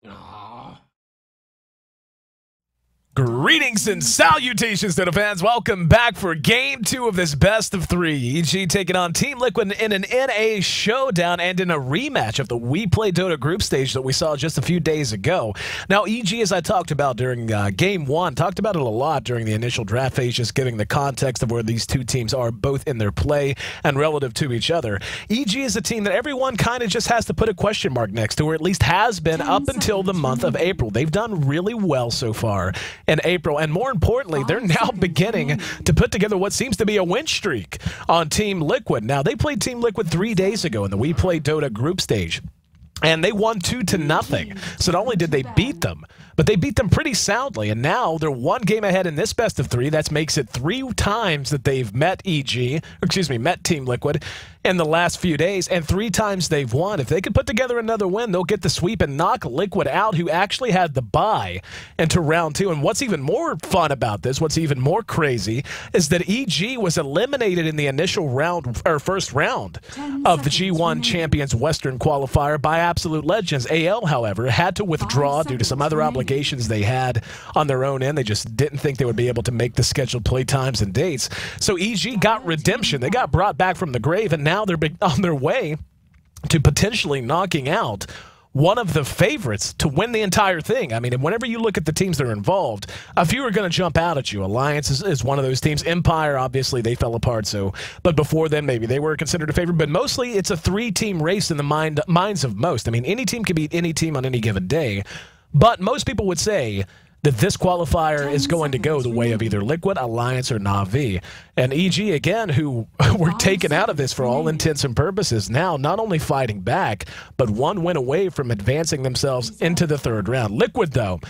Ah. Greetings and salutations to the fans. Welcome back for Game 2 of this best of 3. EG taking on Team Liquid in an NA showdown and in a rematch of the We Play Dota group stage that we saw just a few days ago. Now, EG, as I talked about during Game 1, talked about it a lot during the initial draft phase, just giving the context of where these two teams are both in their play and relative to each other. EG is a team that everyone kind of just has to put a question mark next to, or at least has been up until the month of April. They've done really well so far in April, and more importantly, they're now beginning to put together what seems to be a win streak on Team Liquid. Now, they played Team Liquid 3 days ago in the We Play Dota group stage, and they won 2-0. So not only did they beat them, but they beat them pretty soundly, and now they're one game ahead in this best of 3. That makes it 3 times that they've met met Team Liquid in the last few days, and 3 times they've won. If they could put together another win, they'll get the sweep and knock Liquid out, who actually had the bye into round 2. And what's even more fun about this, what's even more crazy, is that EG was eliminated in the initial round, or first round of the G-1 Champions Western Qualifier by Absolute Legends. AL, however, had to withdraw due to some other obligations they had on their own end. They just didn't think they would be able to make the scheduled play times and dates. So EG got redemption. They got brought back from the grave, and now they're on their way to potentially knocking out one of the favorites to win the entire thing. I mean, whenever you look at the teams that are involved, a few are going to jump out at you. Alliance is one of those teams. Empire, obviously, they fell apart. But before then, maybe they were considered a favorite. But mostly, it's a 3-team race in the minds of most. I mean, any team can beat any team on any given day. But most people would say that this qualifier is going to go the way of either Liquid, Alliance, or Na'Vi. And EG, again, who were taken out of this for all intents and purposes, now not only fighting back, but one win away from advancing themselves into the 3rd round. Liquid, though,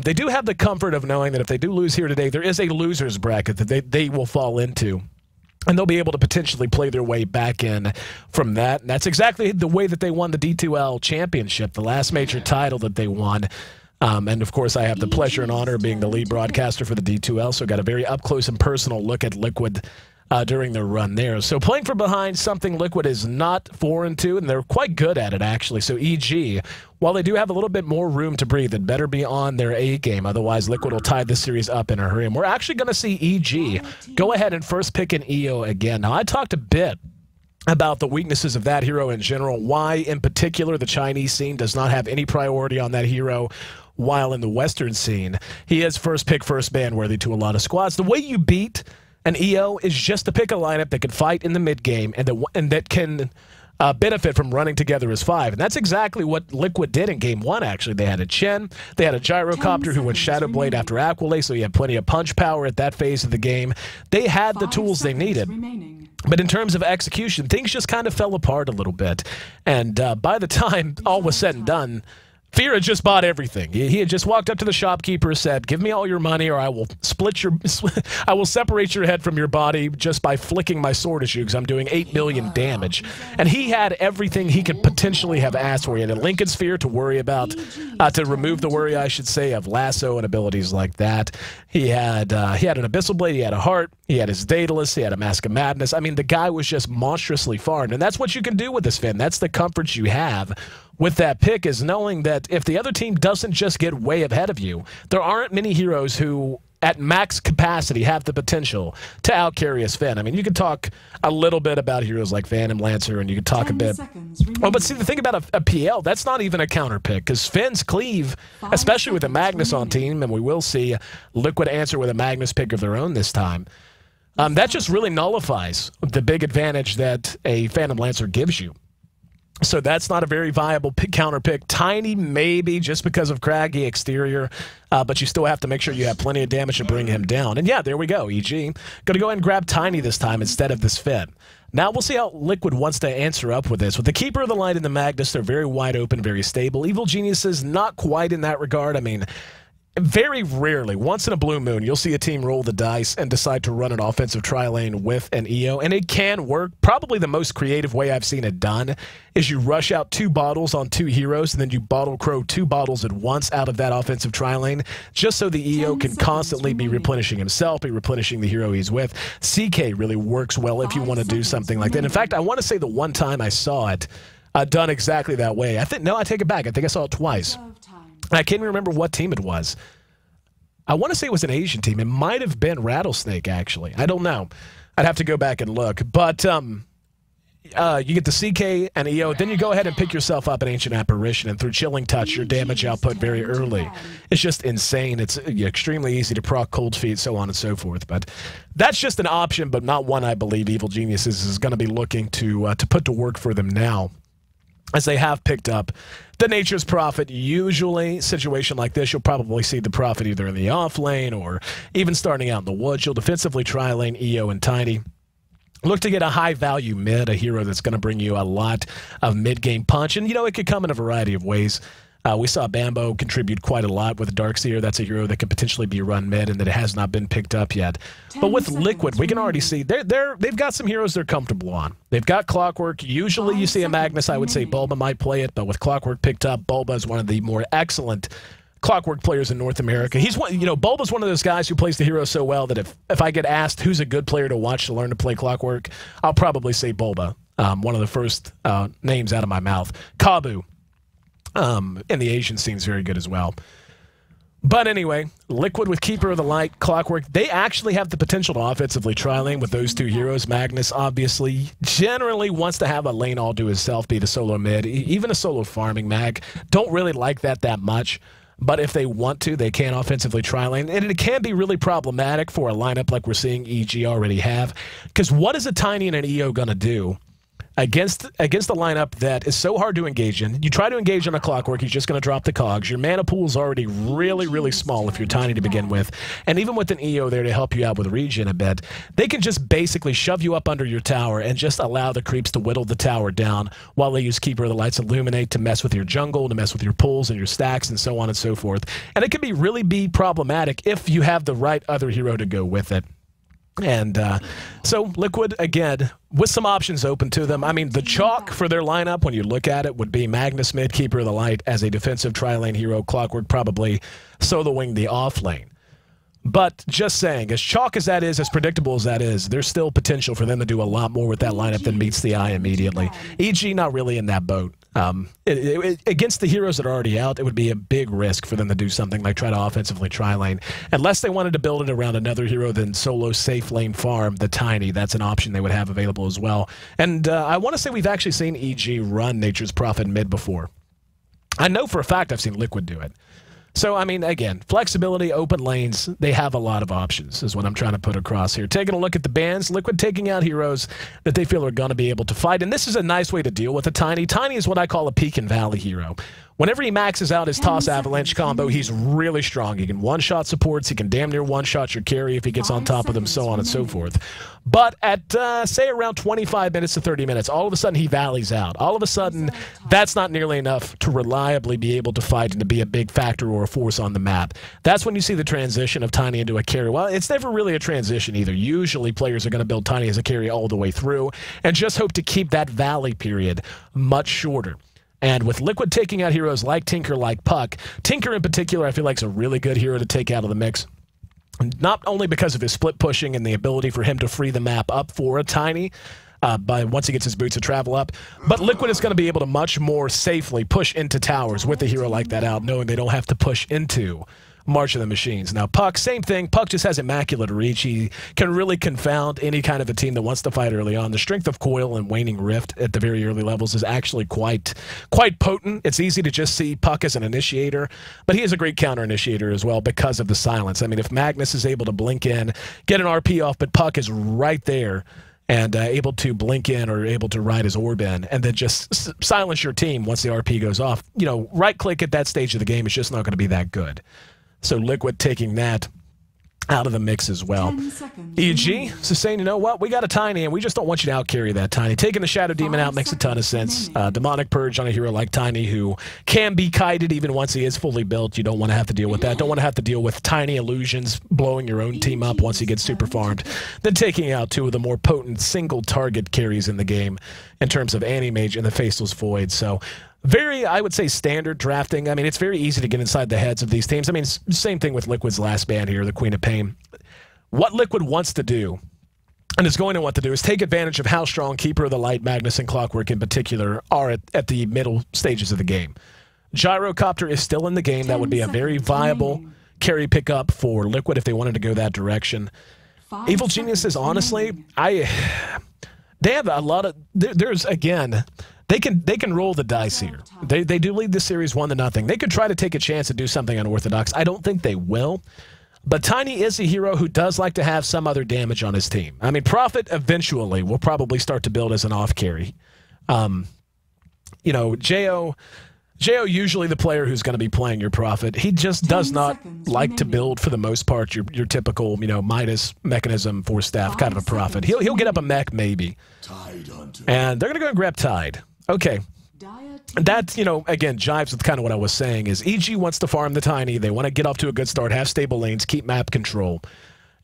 they do have the comfort of knowing that if they do lose here today, there is a loser's bracket that they will fall into. And they'll be able to potentially play their way back in from that. And that's exactly the way that they won the D2L championship, the last major title that they won. And, of course, I have the pleasure and honor of being the lead broadcaster for the D2L, so got a very up-close and personal look at Liquid during their run there. So playing from behind, something Liquid is not foreign to, and they're quite good at it, actually. So EG, while they do have a little bit more room to breathe, it better be on their A game. Otherwise, Liquid will tie this series up in a hurry. And we're actually going to see EG go ahead and first pick an EO again. Now, I talked a bit about the weaknesses of that hero in general, why in particular the Chinese scene does not have any priority on that hero, while in the Western scene, he is first pick, first ban worthy to a lot of squads. The way you beat an EO is just to pick a lineup that can fight in the mid game and that can benefit from running together as 5. And that's exactly what Liquid did in Game 1, actually. They had a Chen, they had a Gyrocopter who went Shadow Blade after Aqualay, so he had plenty of punch power at that phase of the game. They had the tools they needed. But in terms of execution, things just kind of fell apart a little bit. And by the time all was said and done, Fear had just bought everything. He had just walked up to the shopkeeper, said, "Give me all your money, or I will I will separate your head from your body just by flicking my sword at you, because I'm doing 8 million damage." And he had everything he could potentially have asked for. He had a Lincoln Sphere to worry about, to remove the worry, I should say, of lasso and abilities like that. He had an Abyssal Blade. He had a Heart. He had his Daedalus. He had a Mask of Madness. I mean, the guy was just monstrously farmed, and that's what you can do with this Finn. That's the comfort you have with that pick, is knowing that if the other team doesn't just get way ahead of you, there aren't many heroes who, at max capacity, have the potential to outcarry a Finn. I mean, you could talk a little bit about heroes like Phantom Lancer, and you could talk a bit. Oh, but see, the thing about a PL, that's not even a counter pick, because Finn's cleave, especially with a Magnus on team, and we will see Liquid answer with a Magnus pick of their own this time. That just really nullifies the big advantage that a Phantom Lancer gives you. So that's not a very viable counter pick. Tiny, maybe, just because of craggy exterior, but you still have to make sure you have plenty of damage to bring him down. And yeah, there we go, EG. Going to go ahead and grab Tiny this time instead of this Finn. Now we'll see how Liquid wants to answer up with this. With the Keeper of the Light and the Magnus, they're very wide open, very stable. Evil Geniuses, not quite in that regard. I mean, very rarely, once in a blue moon, you'll see a team roll the dice and decide to run an offensive tri-lane with an EO, and it can work. Probably the most creative way I've seen it done is you rush out 2 bottles on 2 heroes, and then you bottle crow 2 bottles at once out of that offensive tri-lane, just so the EO can constantly be replenishing himself, be replenishing the hero he's with. CK really works well if you want to do something like that. In fact, I want to say the one time I saw it done exactly that way. No, I take it back. I think I saw it twice. I can't even remember what team it was. I want to say it was an Asian team. It might have been Rattlesnake, actually. I don't know. I'd have to go back and look. But you get the CK and EO. Then you go ahead and pick yourself up an Ancient Apparition. And through Chilling Touch, your damage output very early. It's just insane. It's extremely easy to proc Cold Feet, so on and so forth. But that's just an option, but not one I believe Evil Geniuses is going to be looking to put to work for them now, as they have picked up the Nature's Prophet. Usually, situation like this, you'll probably see the Prophet either in the off lane or even starting out in the woods. You'll defensively try lane EO and Tiny. Look to get a high-value mid, a hero that's going to bring you a lot of mid-game punch. And, it could come in a variety of ways. We saw Bambo contribute quite a lot with Darkseer. That's a hero that could potentially be run mid and that has not been picked up yet. But with Liquid, we can already see they've got some heroes they're comfortable on. They've got Clockwork. Usually you see a Magnus, I would say Bulba might play it, but with Clockwork picked up, Bulba is one of the more excellent Clockwork players in North America. He's one, Bulba's one of those guys who plays the hero so well that if I get asked who's a good player to watch to learn to play Clockwork, I'll probably say Bulba. One of the first names out of my mouth. Kabu. In the Asian scene is very good as well. But anyway, Liquid with Keeper of the Light, Clockwork, they actually have the potential to offensively tri-lane with those two heroes. Magnus, obviously, generally wants to have a lane all to himself, be the solo mid, even a solo farming mag. Don't really like that much. But if they want to, they can offensively tri-lane. And it can be really problematic for a lineup like we're seeing EG already have. Because what is a Tiny and an EO going to do against the lineup that is so hard to engage in? You try to engage on a Clockwork, he's just going to drop the cogs. Your mana pool is already really small if you're Tiny to begin with. And even with an EO there to help you out with regen a bit, they can just basically shove you up under your tower and just allow the creeps to whittle the tower down while they use Keeper of the Lights Illuminate to mess with your jungle, to mess with your pulls and your stacks and so on and so forth. And it can really be problematic if you have the right other hero to go with it. And so Liquid, again, with some options open to them. I mean, the chalk for their lineup, when you look at it, would be Magnus mid, Keeper of the Light as a defensive tri-lane hero, Clockwork probably soloing the off lane. But just saying, as chalk as that is, as predictable as that is, there's still potential for them to do a lot more with that lineup than meets the eye immediately. EG not really in that boat. Against the heroes that are already out, it would be a big risk for them to do something like try to offensively tri-lane. Unless they wanted to build it around another hero than solo safe lane farm, the Tiny, that's an option they would have available as well. And I want to say we've actually seen EG run Nature's Prophet mid before. I know for a fact I've seen Liquid do it. So, I mean, again, flexibility, open lanes, they have a lot of options is what I'm trying to put across here. Taking a look at the bans, Liquid taking out heroes that they feel are going to be able to fight. And this is a nice way to deal with a Tiny. Tiny is what I call a peak and valley hero. Whenever he maxes out his Toss Avalanche combo, he's really strong. He can one-shot supports. He can damn near one-shot your carry if he gets on top of them, so on and so forth. But at, say, around 25 minutes to 30 minutes, all of a sudden he valleys out. All of a sudden, that's not nearly enough to reliably be able to fight and to be a big factor or a force on the map. That's when you see the transition of Tiny into a carry. Well, it's never really a transition either. Usually players are going to build Tiny as a carry all the way through and just hope to keep that valley period much shorter. And with Liquid taking out heroes like Tinker, like Puck, Tinker in particular I feel like is a really good hero to take out of the mix. Not only because of his split pushing and the ability for him to free the map up for a Tiny once he gets his boots to travel up, but Liquid is going to be able to much more safely push into towers with a hero like that out, knowing they don't have to push into March of the Machines. Now, Puck, same thing. Puck just has immaculate reach. He can really confound any kind of a team that wants to fight early on. The strength of Coil and Waning Rift at the very early levels is actually quite potent. It's easy to just see Puck as an initiator, but he is a great counter-initiator as well because of the silence. I mean, if Magnus is able to blink in, get an RP off, but Puck is right there and able to blink in or able to ride his orb in and then just silence your team once the RP goes off. Right-click at that stage of the game is just not going to be that good. So Liquid taking that out of the mix as well. EG, so saying, you know what, we got a Tiny, and we just don't want you to out-carry that Tiny. Taking the Shadow Demon out makes a ton of sense. Demonic Purge on a hero like Tiny who can be kited even once he is fully built. You don't want to have to deal with that. Don't want to have to deal with Tiny illusions, blowing your own team up once he gets super farmed. Then taking out two of the more potent single-target carries in the game in terms of Anti-Mage and the Faceless Void. So very, I would say, standard drafting. I mean, it's very easy to get inside the heads of these teams. I mean, it's the same thing with Liquid's last ban here, the Queen of Pain. What Liquid wants to do, and is going to want to do, is take advantage of how strong Keeper of the Light, Magnus, and Clockwork in particular are at the middle stages of the game. Gyrocopter is still in the game. That would be a very viable carry pickup for Liquid if they wanted to go that direction. Evil Geniuses, honestly, they have a lot of... There's, again... They can roll the dice here. They do lead the series 1-0. They could try to take a chance to do something unorthodox. I don't think they will. But Tiny is a hero who does like to have some other damage on his team. I mean, Prophet eventually will probably start to build as an off carry. You know, Jo usually the player who's going to be playing your Prophet. He just does not like to build, for the most part, your typical, you know, Midas mechanism for staff kind of a Prophet. He'll get up a mech maybe. And they're going to go and grab Tide. Okay. That, you know, again, jives with kind of what I was saying is EG wants to farm the Tiny. They want to get off to a good start, have stable lanes, keep map control,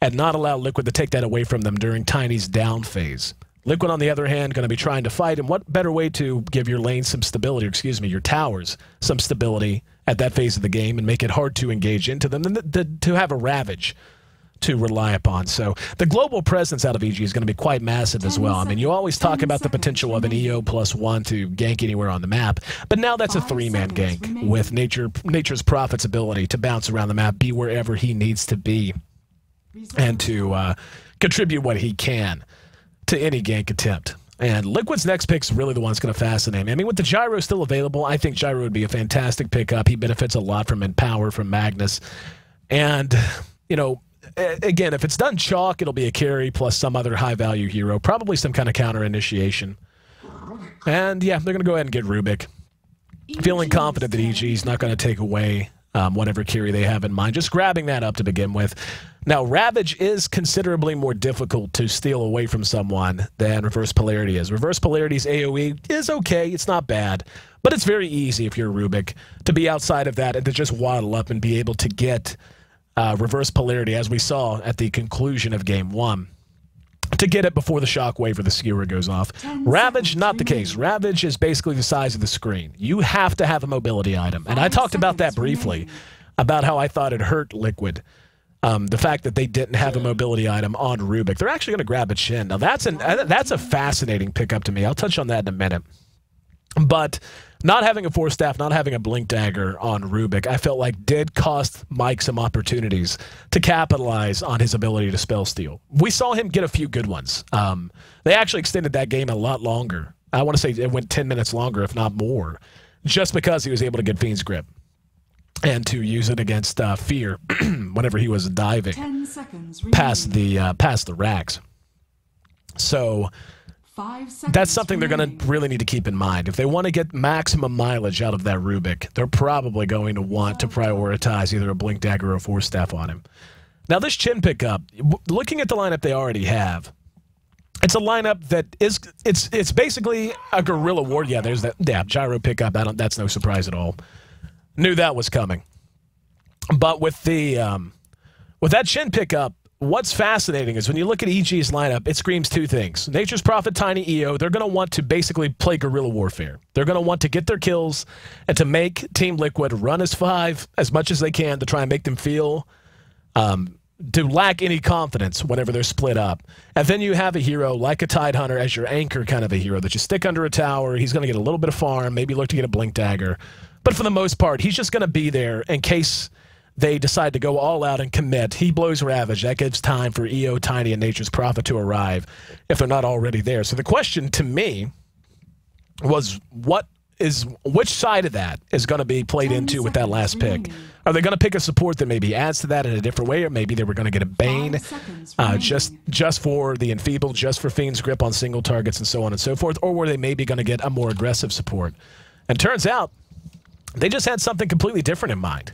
and not allow Liquid to take that away from them during Tiny's down phase. Liquid, on the other hand, going to be trying to fight, and what better way to give your lane some stability, or excuse me, your towers some stability at that phase of the game and make it hard to engage into them than to have a Ravage to rely upon. So the global presence out of EG is going to be quite massive as well. I mean, you always talk about the potential of an EO +1 to gank anywhere on the map, but now that's a 3-man gank with Nature's Prophet's ability to bounce around the map, be wherever he needs to be, and to contribute what he can to any gank attempt. And Liquid's next pick is really the one that's going to fascinate me. I mean, with the Gyro still available, I think Gyro would be a fantastic pickup. He benefits a lot from Empower, from Magnus. And, you know, again, if it's done chalk, it'll be a carry plus some other high-value hero, probably some kind of counter-initiation. And, yeah, they're going to go ahead and get Rubik. Feeling confident that EG is not going to take away whatever carry they have in mind. Just grabbing that up to begin with. Now, Ravage is considerably more difficult to steal away from someone than Reverse Polarity is. Reverse Polarity's AoE is okay. It's not bad. But it's very easy if you're Rubik to be outside of that and to just waddle up and be able to get Reverse Polarity, as we saw at the conclusion of Game 1, to get it before the Shockwave or the Skewer goes off. Ravage, not the case. Ravage is basically the size of the screen. You have to have a mobility item. And I talked about that briefly, about how I thought it hurt Liquid. The fact that they didn't have a mobility item on Rubik. They're actually going to grab a Chin. Now, that's a fascinating pickup to me. I'll touch on that in a minute. But not having a Force Staff, not having a Blink Dagger on Rubik, I felt like did cost Mike some opportunities to capitalize on his ability to spell steal. We saw him get a few good ones. They actually extended that game a lot longer. I want to say it went 10 minutes longer, if not more, just because he was able to get Fiend's Grip and to use it against Fear whenever he was diving past the racks. So that's something they're going to really need to keep in mind. If they want to get maximum mileage out of that Rubik, they're probably going to want to prioritize either a Blink Dagger or a Force Staff on him. Now, this Chin pickup, looking at the lineup they already have, it's a lineup that is, it's basically a Guerrilla War. Yeah, there's that, yeah, Gyro pickup. That's no surprise at all. Knew that was coming. But with the, with that Chin pickup, what's fascinating is when you look at EG's lineup, it screams two things. Nature's Prophet, Tiny EO, they're going to want to basically play guerrilla warfare. They're going to want to get their kills and to make Team Liquid run as 5 as much as they can to try and make them feel to lack any confidence whenever they're split up. And then you have a hero like a Tide Hunter as your anchor kind of a hero that you stick under a tower. He's going to get a little bit of farm, maybe look to get a Blink Dagger. But for the most part, he's just going to be there in case they decide to go all out and commit. He blows Ravage. That gives time for EO, Tiny, and Nature's Prophet to arrive if they're not already there. So the question to me was, which side of that is going to be played into with that last pick? Are they going to pick a support that maybe adds to that in a different way, or maybe they were going to get a Bane just for the Enfeeble, just for Fiend's Grip on single targets and so on and so forth, or were they maybe going to get a more aggressive support? And turns out they just had something completely different in mind.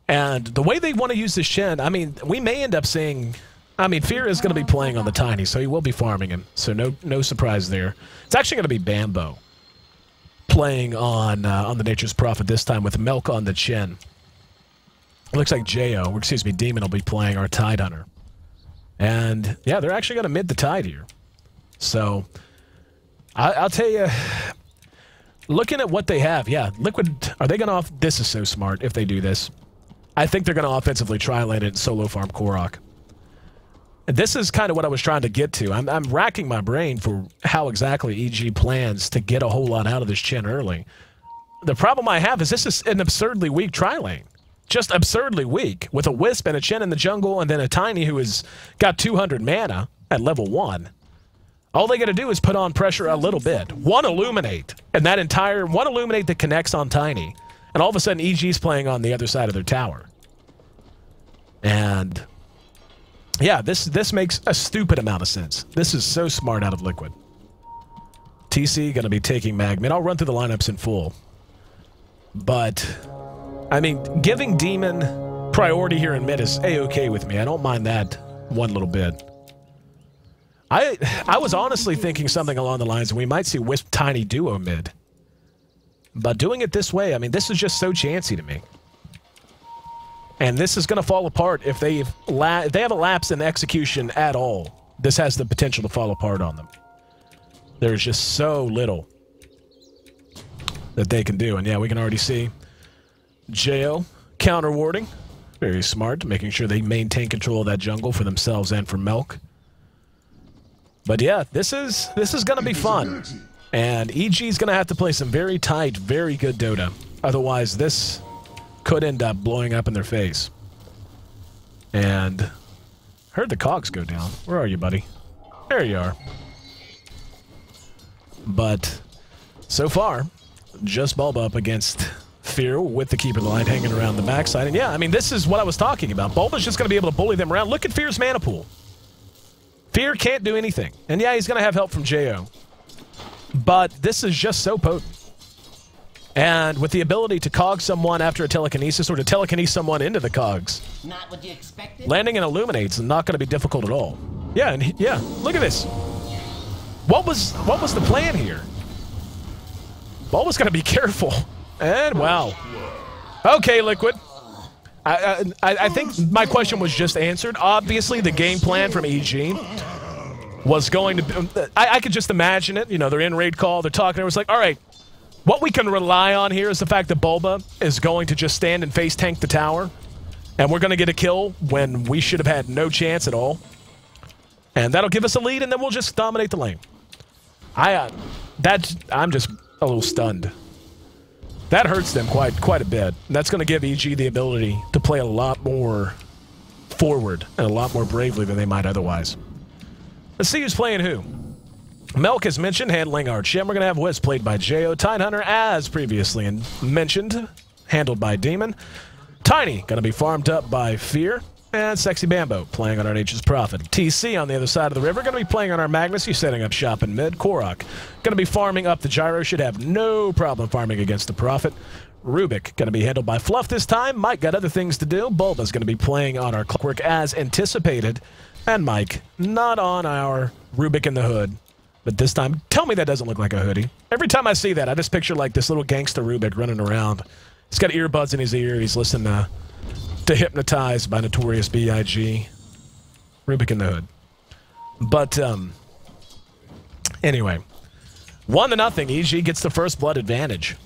And the way they want to use this Shen, I mean, we may end up seeing... I mean, Fear is going to be playing on the Tiny, so he will be farming him. So no surprise there. It's actually going to be Bambo playing on the Nature's Prophet this time with Milk on the Chin. It looks like or excuse me, Demon will be playing our Tide Hunter. And, yeah, they're actually going to mid the Tide here. So, I'll tell you... Looking at what they have, yeah, Liquid, are they going to off... This is so smart if they do this. I think they're going to offensively tri-lane it and solo farm Korok. And this is kind of what I was trying to get to. I'm racking my brain for how exactly EG plans to get a whole lot out of this Chin early. the problem I have is this is an absurdly weak tri-lane. Just absurdly weak, with a Wisp and a Chen in the jungle, and then a Tiny who has got 200 mana at level 1. All they got to do is put on pressure a little bit. One Illuminate, and that entire one Illuminate that connects on Tiny, and all of a sudden EG's playing on the other side of their tower. And yeah, this makes a stupid amount of sense. This is so smart out of Liquid. TC going to be taking Magnet. I'll run through the lineups in full. But, I mean, giving Demon priority here in mid is A-okay with me. I don't mind that one little bit. I was honestly thinking something along the lines of we might see Wisp Tiny duo mid. But doing it this way, I mean, this is just so chancy to me. And this is going to fall apart if they have a lapse in execution at all. This has the potential to fall apart on them. There's just so little that they can do. And yeah, we can already see Jo counter-warding. Very smart, making sure they maintain control of that jungle for themselves and for Milk. But yeah, this is going to be fun. And EG's going to have to play some very tight, very good Dota. Otherwise, this could end up blowing up in their face. And heard the cogs go down. Where are you, buddy? There you are. But so far, just Bulba up against Fear with the Keeper of the Light hanging around the backside. And yeah, I mean, this is what I was talking about. Bulba's just going to be able to bully them around. Look at Fear's mana pool. Fear can't do anything. And yeah, he's going to have help from Jo. But this is just so potent. And with the ability to cog someone after a telekinesis or to telekinesis someone into the cogs, not what you expected. Landing an Illuminate's not going to be difficult at all. Yeah, and yeah, look at this. What was the plan here? Bulba's going to be careful. And wow. Okay, Liquid. I think my question was just answered. Obviously, the game plan from EG was going to be... I could just imagine it. You know, they're in raid call, they're talking, it was like, all right, what we can rely on here is the fact that Bulba is going to just stand and face tank the tower, and we're going to get a kill when we should have had no chance at all. And that'll give us a lead, and then we'll just dominate the lane. I'm just a little stunned. That hurts them quite a bit. That's going to give EG the ability to play a lot more forward and a lot more bravely than they might otherwise. Let's see who's playing who. Melk has mentioned handling Archim. We're going to have Wisp played by Jo. Tidehunter, as previously mentioned, handled by Demon. Tiny going to be farmed up by Fear. And Sexy Bambo playing on our Nature's Prophet. TC on the other side of the river going to be playing on our Magnus. He's setting up shop in mid. Korok going to be farming up the Gyro. Should have no problem farming against the Prophet. Rubik going to be handled by Fluff this time. Mike got other things to do. Bulba's going to be playing on our Clockwork as anticipated. And Mike not on our Rubik in the Hood. But this time, tell me that doesn't look like a hoodie. Every time I see that, I just picture like this little gangster Rubik running around. He's got earbuds in his ear. He's listening to Hypnotized by Notorious B.I.G. Rubik in the Hood. But, anyway. 1-0. EG gets the first blood advantage.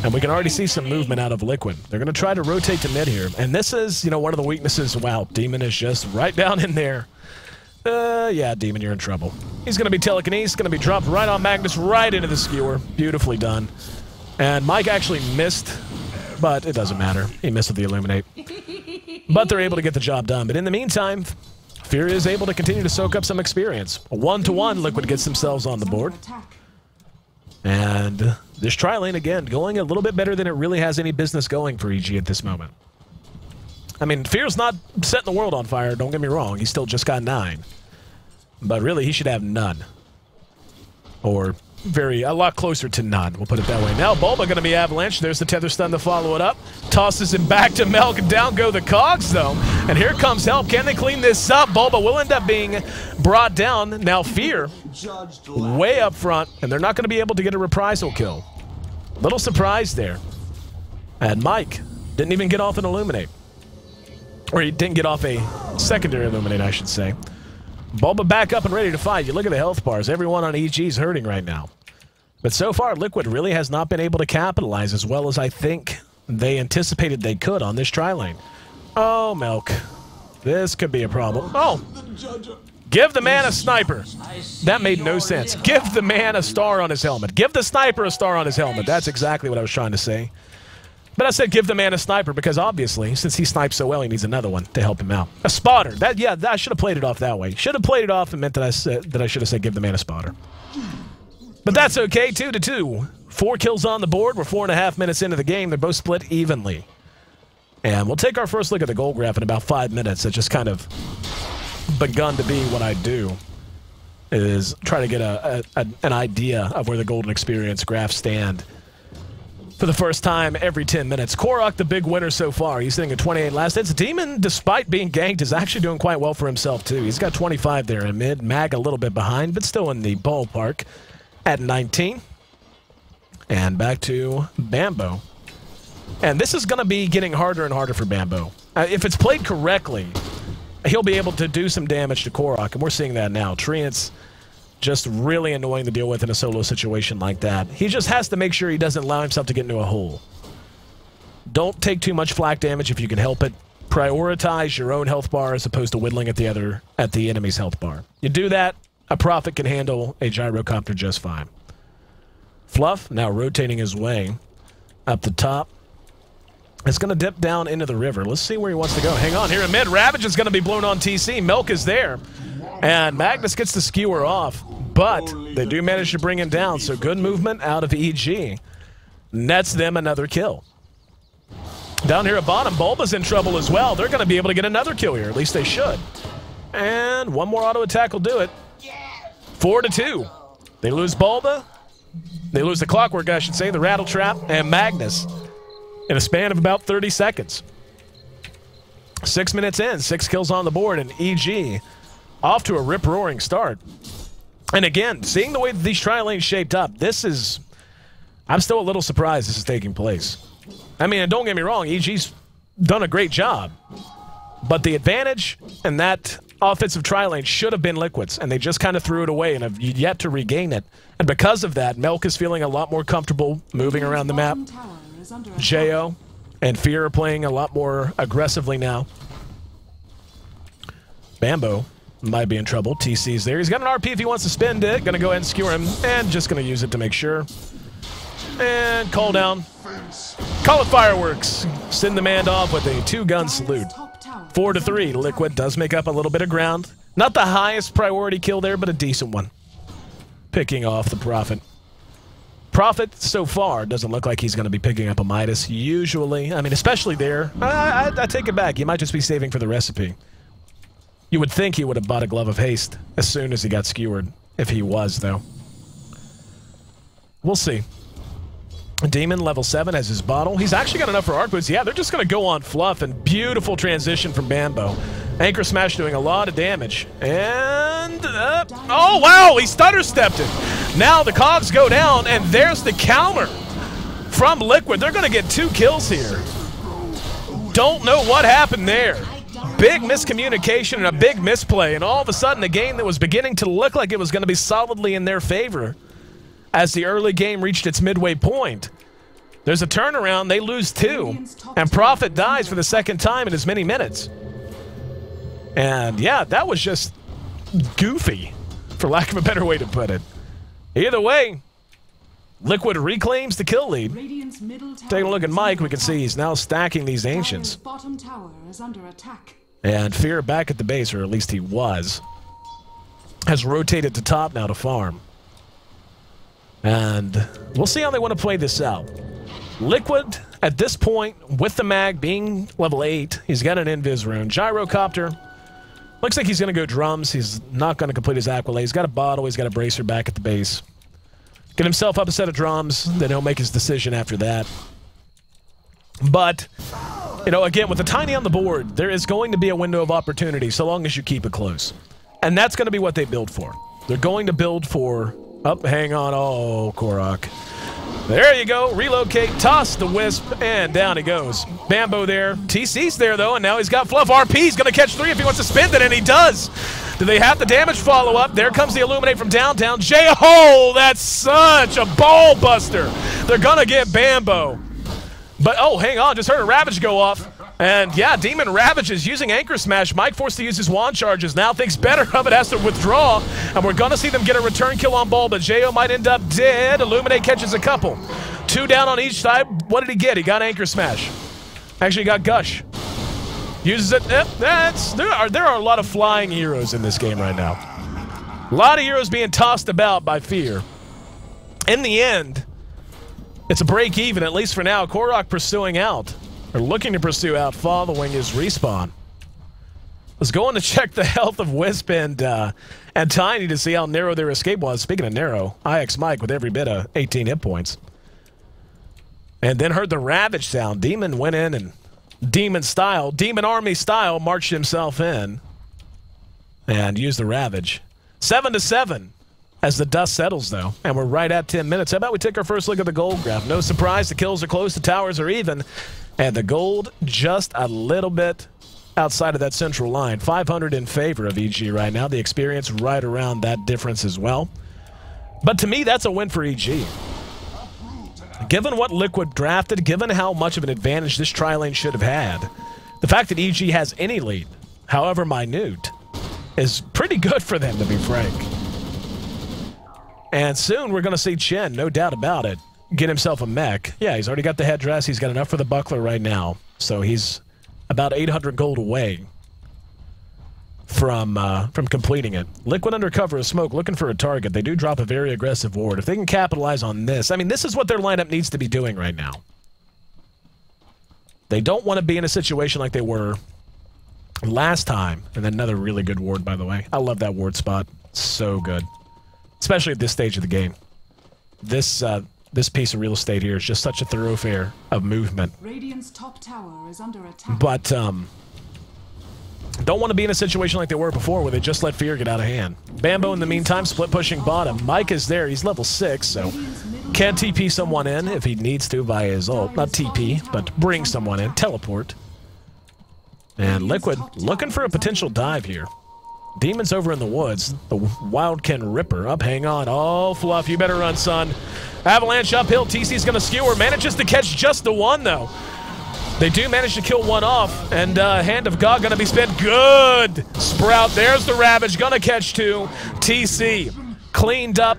And we can already see some movement out of Liquid. They're going to try to rotate to mid here. And this is, you know, one of the weaknesses. Wow, Demon is just right down in there. Yeah, Demon, you're in trouble. He's going to be telekinesis, going to be dropped right on Magnus, right into the skewer. Beautifully done. And Mike actually missed, but it doesn't matter. He missed with the Illuminate. But they're able to get the job done. But in the meantime, Fear is able to continue to soak up some experience. A 1-to-1, Liquid gets themselves on the board. And this tri-lane, again, going a little bit better than it really has any business going for EG at this moment. I mean, Fear's not setting the world on fire, don't get me wrong. He's still just got 9. But really, he should have none. Or a lot closer to none, we'll put it that way. Now, Bulba going to be Avalanche. There's the Tether Stun to follow it up. Tosses him back to Melk, and down go the Cogs, though. And here comes help. Can they clean this up? Bulba will end up being brought down. Now, Fear way up front, and they're not going to be able to get a reprisal kill. Little surprise there. And Mike didn't even get off an Illuminate. Or he didn't get off a secondary Illuminate, I should say. Bulba back up and ready to fight. You look at the health bars. Everyone on EG is hurting right now. But so far, Liquid really has not been able to capitalize as well as I think they anticipated they could on this tri-lane. Oh, Milk. This could be a problem. Oh! Give the man a sniper. That made no sense. Give the man a star on his helmet. Give the sniper a star on his helmet. That's exactly what I was trying to say. But I said give the man a sniper because obviously, since he snipes so well, he needs another one to help him out. A spotter. I should have played it off that way. Should have played it off and meant that I should have said give the man a spotter. But that's okay. 2-2. 4 kills on the board. We're 4.5 minutes into the game. They're both split evenly. And we'll take our first look at the goal graph in about 5 minutes. It's just kind of begun to be what I do, is try to get an idea of where the golden experience graphs stand for the first time every 10 minutes. Korok, the big winner so far. He's sitting at 28 last hits. Demon, despite being ganked, is actually doing quite well for himself, too. He's got 25 there in mid. Mag a little bit behind, but still in the ballpark at 19. And back to Bambo. And this is going to be getting harder and harder for Bambo. If it's played correctly, he'll be able to do some damage to Korok, and we're seeing that now. Treant's just really annoying to deal with in a solo situation like that. He just has to make sure he doesn't allow himself to get into a hole. Don't take too much flak damage if you can help it. Prioritize your own health bar as opposed to whittling at the enemy's health bar. You do that, a Prophet can handle a gyrocopter just fine. Fluff now rotating his way up the top. It's going to dip down into the river. Let's see where he wants to go. Hang on here in mid. Ravage is going to be blown on TC. Milk is there. And Magnus gets the skewer off. But they do manage to bring him down. So good movement out of EG. Nets them another kill. Down here at bottom, Bulba's in trouble as well. They're going to be able to get another kill here. At least they should. And one more auto attack will do it. 4-2. They lose Bulba. They lose the Clockwork, I should say. The Rattle Trap and Magnus. In a span of about 30 seconds. 6 minutes in, 6 kills on the board, and EG off to a rip-roaring start. And again, seeing the way that these tri lanes shaped up, I'm still a little surprised this is taking place. I mean, and don't get me wrong, EG's done a great job. But the advantage in that offensive tri lane should have been Liquid's, and they just kind of threw it away and have yet to regain it. And because of that, Milk is feeling a lot more comfortable moving around the map. Jo and Fear are playing a lot more aggressively now. Bambo might be in trouble. TC's there. He's got an RP if he wants to spend it. Gonna go ahead and skewer him, and just gonna use it to make sure. And call down. Call it fireworks. Send the man off with a 2-gun salute. 4-3. Liquid does make up a little bit of ground. Not the highest priority kill there, but a decent one. Picking off the Prophet. Prophet, so far, doesn't look like he's going to be picking up a Midas. Usually, I mean, especially there. I take it back. He might just be saving for the recipe. You would think he would have bought a Glove of Haste as soon as he got skewered, if he was, though. We'll see. Demon, level 7, has his bottle. He's actually got enough for arc boots. Yeah, they're just going to go on Fluff, and beautiful transition from Bambo. Anchor Smash doing a lot of damage. And, oh, wow, he stutter-stepped it. Now the cogs go down, and there's the counter from Liquid. They're going to get 2 kills here. Don't know what happened there. Big miscommunication and a big misplay, and all of a sudden a game that was beginning to look like it was going to be solidly in their favor as the early game reached its midway point. There's a turnaround, they lose 2, and Prophet dies for the second time in as many minutes. And yeah, that was just goofy, for lack of a better way to put it. Either way, Liquid reclaims the kill lead. Taking a look at Mike, we can see he's now stacking these Ancients. Bottom tower is under attack. And Fear back at the base, or at least he was, has rotated to top now to farm. And we'll see how they want to play this out. Liquid, at this point, with the mag being level 8, he's got an Invis rune. Gyrocopter, looks like he's going to go drums. He's not going to complete his Aqualay. He's got a bottle, he's got a bracer back at the base. Get himself up a set of drums, then he'll make his decision after that. But, you know, again, with the Tiny on the board, there is going to be a window of opportunity so long as you keep it close. And that's going to be what they build for. They're going to build for... Oh, hang on. Oh, Korok. There you go. Relocate, toss the Wisp, and down he goes. Bambo there. TC's there, though, and now he's got Fluff. RP's going to catch 3 if he wants to spin it, and he does. Do they have the damage follow-up? There comes the Illuminate from downtown. Oh, that's such a ball buster. They're going to get Bambo. But, oh, hang on. Just heard a Ravage go off. And, yeah, Demon ravages using Anchor Smash. Mike forced to use his wand charges. Now thinks better of it, has to withdraw. And we're going to see them get a return kill on Bulba. Jo might end up dead. Illuminate catches a couple. 2 down on each side. What did he get? He got Anchor Smash. Actually, he got Gush. Uses it. There are a lot of flying heroes in this game right now. A lot of heroes being tossed about by Fear. In the end, it's a break even, at least for now. Korok pursuing out, or looking to pursue out, following his respawn. Was going to check the health of Wisp and Tiny to see how narrow their escape was. Speaking of narrow, IX Mike with every bit of 18 hit points. And then heard the Ravage sound. Demon went in and Demon Army style, marched himself in and used the Ravage. 7-7 as the dust settles, though. And we're right at 10 minutes. How about we take our first look at the gold graph? No surprise, the kills are close, the towers are even, and the gold just a little bit outside of that central line. 500 in favor of EG right now. The experience right around that difference as well. But to me, that's a win for EG. Given what Liquid drafted, given how much of an advantage this tri-lane should have had, the fact that EG has any lead, however minute, is pretty good for them, to be frank. And soon we're going to see Chen, no doubt about it, get himself a mech. Yeah, he's already got the headdress. He's got enough for the buckler right now. So he's about 800 gold away from completing it. Liquid under cover of smoke, looking for a target. They do drop a very aggressive ward. If they can capitalize on this, I mean, this is what their lineup needs to be doing right now. They don't want to be in a situation like they were last time. And then another really good ward, by the way. I love that ward spot. So good. Especially at this stage of the game. This piece of real estate here is just such a thoroughfare of movement. Radiant's top tower is under attack. But don't want to be in a situation like they were before where they just let Fear get out of hand. Bambo in the meantime split pushing bottom. Mike is there. He's level 6, so can TP someone in if he needs to via his ult. Not TP, but bring someone in. Teleport. And Liquid looking for a potential dive here. Demon's over in the woods. The Wildkin Ripper up. Hang on. Oh, Fluff, you better run, son. Avalanche uphill. TC's going to skewer. Manages to catch just the one, though. They do manage to kill one off. And Hand of God going to be spent. Good. Sprout. There's the Ravage. Going to catch 2. TC cleaned up.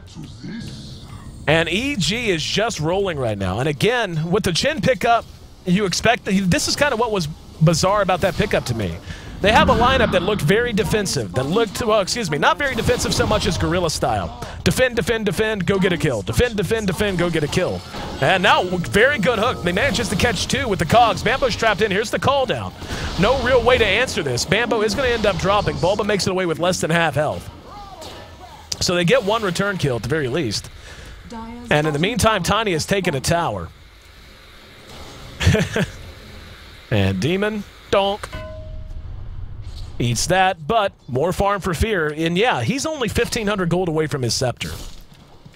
And EG is just rolling right now. And again, with the Chin pickup, you expect... This is kind of what was bizarre about that pickup to me. They have a lineup that looked very defensive, that looked, well, excuse me, not very defensive so much as guerrilla style. Defend, defend, defend, go get a kill. Defend, defend, defend, go get a kill. And now, very good hook. They manages to catch 2 with the cogs. Bambo's trapped in. Here's the call down. No real way to answer this. Bambo is going to end up dropping. Bulba makes it away with less than half health. So they get 1 return kill at the very least. And in the meantime, Tiny has taken a tower. And Demon, donk. Eats that, but more farm for Fear. And yeah, he's only 1,500 gold away from his scepter.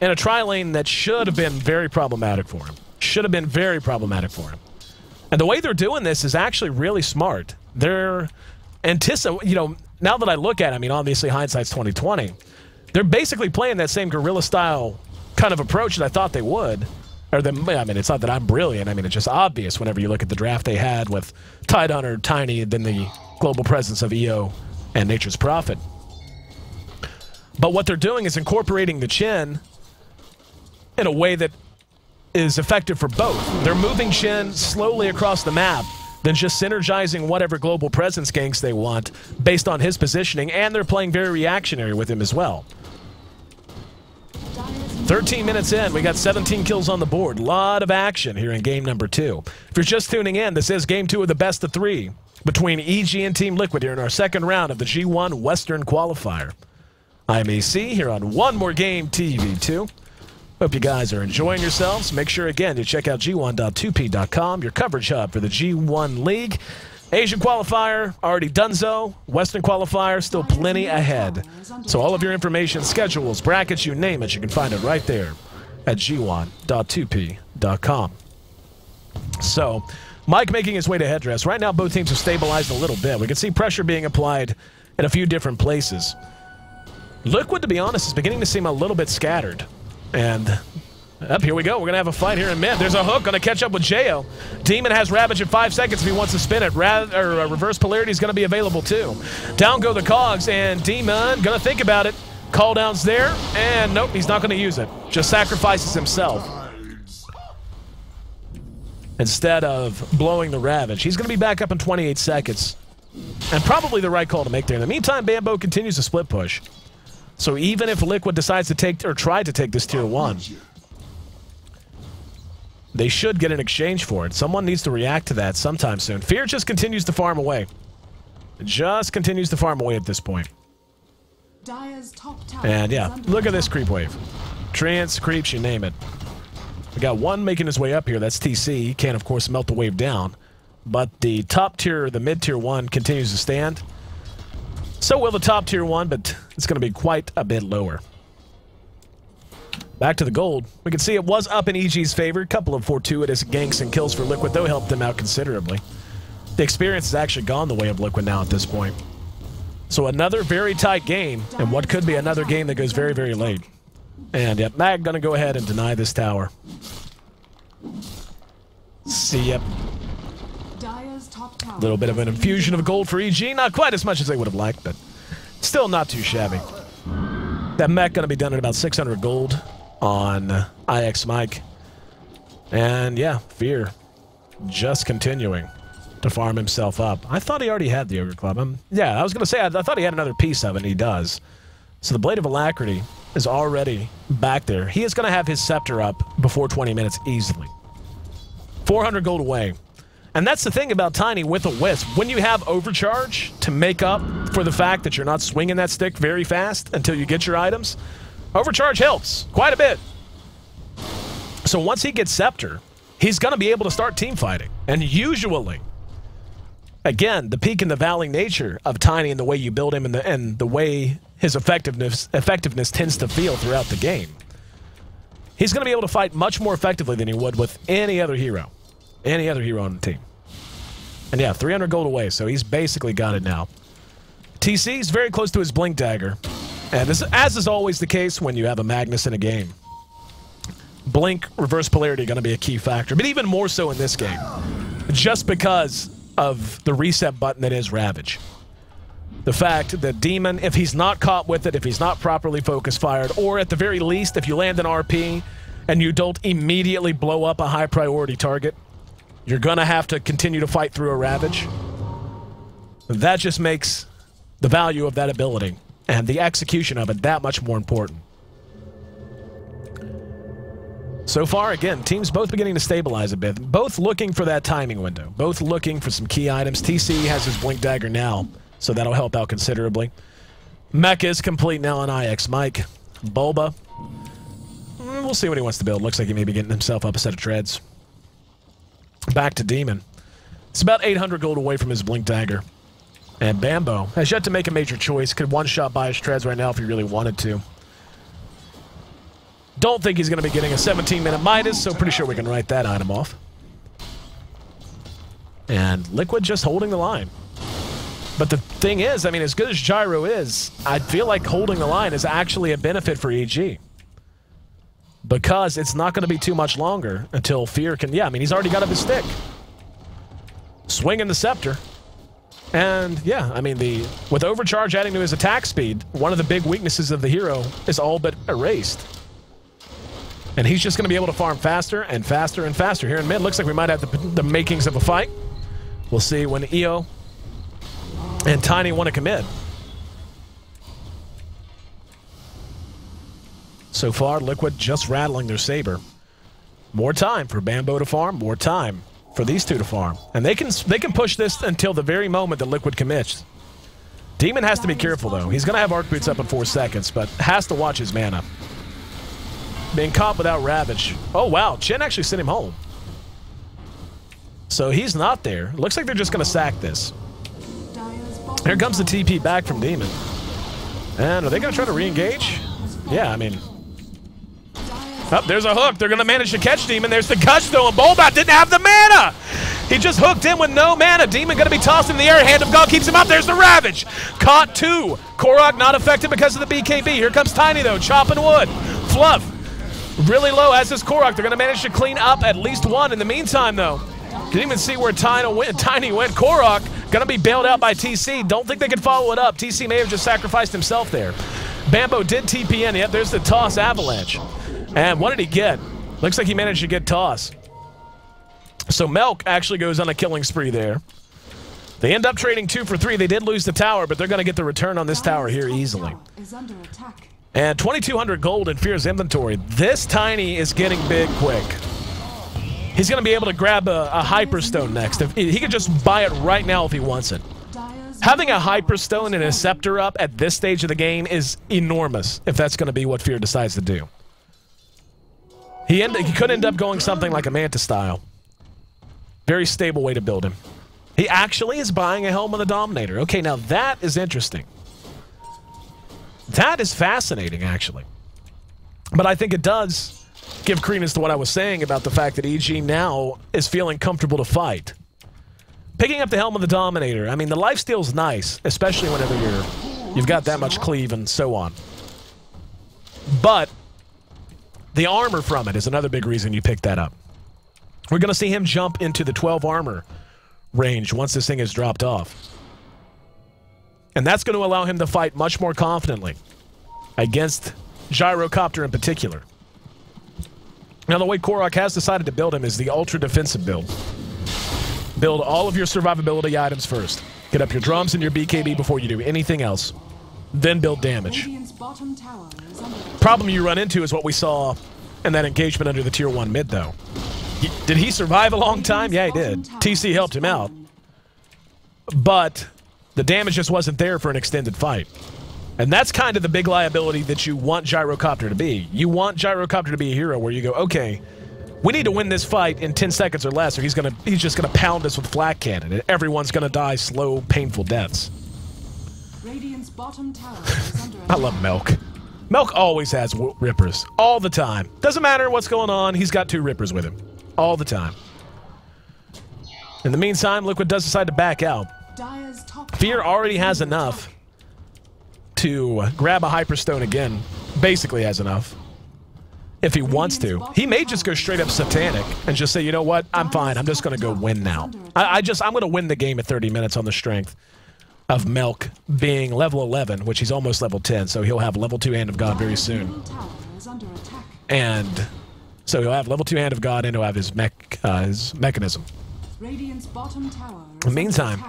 In a tri-lane that should have been very problematic for him. Should have been very problematic for him. And the way they're doing this is actually really smart. They're you know, now that I look at it, I mean, obviously hindsight's 2020. They're basically playing that same guerrilla style kind of approach that I thought they would. I mean, it's not that I'm brilliant. I mean, it's just obvious whenever you look at the draft they had with Tidehunter, Tiny, then the global presence of EO and Nature's Prophet. But what they're doing is incorporating the Chin in a way that is effective for both. They're moving Chin slowly across the map, then just synergizing whatever global presence ganks they want based on his positioning, and they're playing very reactionary with him as well. 13 minutes in, we got 17 kills on the board. A lot of action here in game number 2. If you're just tuning in, this is game 2 of the best of 3 between EG and Team Liquid here in our second round of the G1 Western Qualifier. I'm AC here on One More Game TV2. Hope you guys are enjoying yourselves. Make sure, again, to check out G1.2p.com, your coverage hub for the G1 League. Asian Qualifier, already donezo. Western Qualifier, still plenty ahead. So all of your information, schedules, brackets, you name it, you can find it right there at G1.2p.com. So, Mike making his way to headdress. Right now, both teams have stabilized a little bit. We can see pressure being applied in a few different places. Liquid, to be honest, is beginning to seem a little bit scattered. And Up, here we go. We're going to have a fight here in mid. There's a hook. Going to catch up with Jo. Demon has Ravage in 5 seconds if he wants to spin it. Reverse Polarity is going to be available too. Down go the cogs, and Demon going to think about it. Call down's there, and nope, he's not going to use it. Just sacrifices himself. Instead of blowing the Ravage. He's going to be back up in 28 seconds. And probably the right call to make there. In the meantime, Bambo continues to split push. So even if Liquid decides to take, or try to take this tier 1, they should get an exchange for it. Someone needs to react to that sometime soon. Fear just continues to farm away. Just continues to farm away at this point. And yeah, look at this creep wave. Trance, creeps, you name it. We got one making his way up here. That's TC. He can, of course, melt the wave down. But the top tier, the mid tier 1, continues to stand. So will the top tier 1, but it's going to be quite a bit lower. Back to the gold. We can see it was up in EG's favor. A couple of fortuitous ganks and kills for Liquid, though, helped them out considerably. The experience has actually gone the way of Liquid now at this point. So another very tight game, and what could be another game that goes very, very late. And yep, Mag going to go ahead and deny this tower. See, yep. A little bit of an infusion of gold for EG. Not quite as much as they would have liked, but still not too shabby. That mech going to be done at about 600 gold on IX Mike. And yeah, Fear just continuing to farm himself up. I thought he already had the Ogre Club. Yeah, I was going to say, I thought he had another piece of it, and he does. So the Blade of Alacrity is already back there. He is going to have his Scepter up before 20 minutes easily. 400 gold away. And that's the thing about Tiny with a Wisp. When you have Overcharge to make up for the fact that you're not swinging that stick very fast until you get your items, Overcharge helps quite a bit. So once he gets Scepter, he's going to be able to start team fighting. And usually, again, the peak and the valley nature of Tiny and the way you build him and the way his effectiveness tends to feel throughout the game, he's going to be able to fight much more effectively than he would with any other hero. Any other hero on the team. And yeah, 300 gold away, so he's basically got it now. TC's very close to his Blink Dagger. And this, as is always the case when you have a Magnus in a game, Blink, Reverse Polarity going to be a key factor, but even more so in this game. Just because of the reset button that is Ravage. The fact that Demon, if he's not caught with it, if he's not properly focus fired, or at the very least, if you land an RP and you don't immediately blow up a high priority target, you're going to have to continue to fight through a Ravage. That just makes the value of that ability and the execution of it that much more important. So far, again, teams both beginning to stabilize a bit. Both looking for that timing window. Both looking for some key items. TC has his Blink Dagger now, so that'll help out considerably. Mech is complete now on IX Mike. Bulba. We'll see what he wants to build. Looks like he may be getting himself up a set of treads. Back to Demon. It's about 800 gold away from his Blink Dagger. And Bambo has yet to make a major choice. Could one-shot by his treads right now if he really wanted to. Don't think he's going to be getting a 17-minute Midas, so pretty sure we can write that item off. And Liquid just holding the line. But the thing is, I mean, as good as Gyro is, I feel like holding the line is actually a benefit for EG. Because it's not going to be too much longer until Fear can... Yeah, I mean, he's already got up his stick. Swinging the Scepter. And, yeah, I mean, with Overcharge adding to his attack speed, one of the big weaknesses of the hero is all but erased. And he's just going to be able to farm faster and faster and faster here in mid. Looks like we might have the makings of a fight. We'll see when EO and Tiny want to commit. So far, Liquid just rattling their saber. More time for Bambo to farm, more time for these two to farm. And they can push this until the very moment that Liquid commits. Demon has to be careful, though. He's going to have Arc Boots up in 4 seconds, but has to watch his mana. Being caught without Ravage. Oh, wow. Chen actually sent him home. So he's not there. Looks like they're just going to sack this. Here comes the TP back from Demon. And are they going to try to re-engage? Yeah, I mean... Oh, there's a hook. They're going to manage to catch Demon. There's the Gush, though, and Bolbat didn't have the mana. He just hooked in with no mana. Demon going to be tossed in the air. Hand of God keeps him up. There's the Ravage. Caught 2. Korok not affected because of the BKB. Here comes Tiny, though, chopping wood. Fluff Really low, as is Korok. They're going to manage to clean up at least one. In the meantime, though, you can even see where Tiny went. Korok going to be bailed out by TC. Don't think they can follow it up. TC may have just sacrificed himself there. Bambo did TP in. Yep, there's the toss avalanche. And what did he get? Looks like he managed to get toss. So Melk actually goes on a killing spree there. They end up trading 2 for 3. They did lose the tower, but they're going to get the return on this tower here easily. And 2,200 gold in Fear's inventory. This Tiny is getting big quick. He's going to be able to grab a Hyperstone next. If he could just buy it right now if he wants it. Having a Hyperstone and a Scepter up at this stage of the game is enormous, if that's going to be what Fear decides to do. He could end up going something like a Manta style. Very stable way to build him. He actually is buying a Helm of the Dominator. Okay, now that is interesting. That is fascinating, actually. But I think it does give credence to what I was saying about the fact that EG now is feeling comfortable to fight. Picking up the Helm of the Dominator, I mean, the lifesteal's nice, especially whenever you've got that much cleave and so on. But the armor from it is another big reason you pick that up. We're going to see him jump into the 12 armor range once this thing is dropped off. And that's going to allow him to fight much more confidently against Gyrocopter in particular. Now, the way Korok has decided to build him is the ultra defensive build. Build all of your survivability items first. Get up your drums and your BKB before you do anything else. Then build damage. Problem you run into is what we saw in that engagement under the tier 1 mid, though. Did he survive a long time? Yeah, he did. TC helped him out. But the damage just wasn't there for an extended fight. And that's kind of the big liability that you want Gyrocopter to be. You want Gyrocopter to be a hero where you go, okay, we need to win this fight in 10 seconds or less, or he's just gonna pound us with flak cannon, and everyone's gonna die slow, painful deaths. Radiant's bottom tower is under I love Melk. Melk always has rippers. All the time. Doesn't matter what's going on, he's got 2 rippers with him. All the time. In the meantime, Liquid does decide to back out. Fear already has enough to grab a Hyperstone again. Basically has enough. If he wants to. He may just go straight up Satanic and just say, you know what, I'm fine. I'm just going to go win now. I'm going to win the game at 30 minutes on the strength of Melk being level 11, which he's almost level 10, so he'll have level 2 Hand of God very soon. And so he'll have level 2 Hand of God and he'll have his mechanism. In the meantime,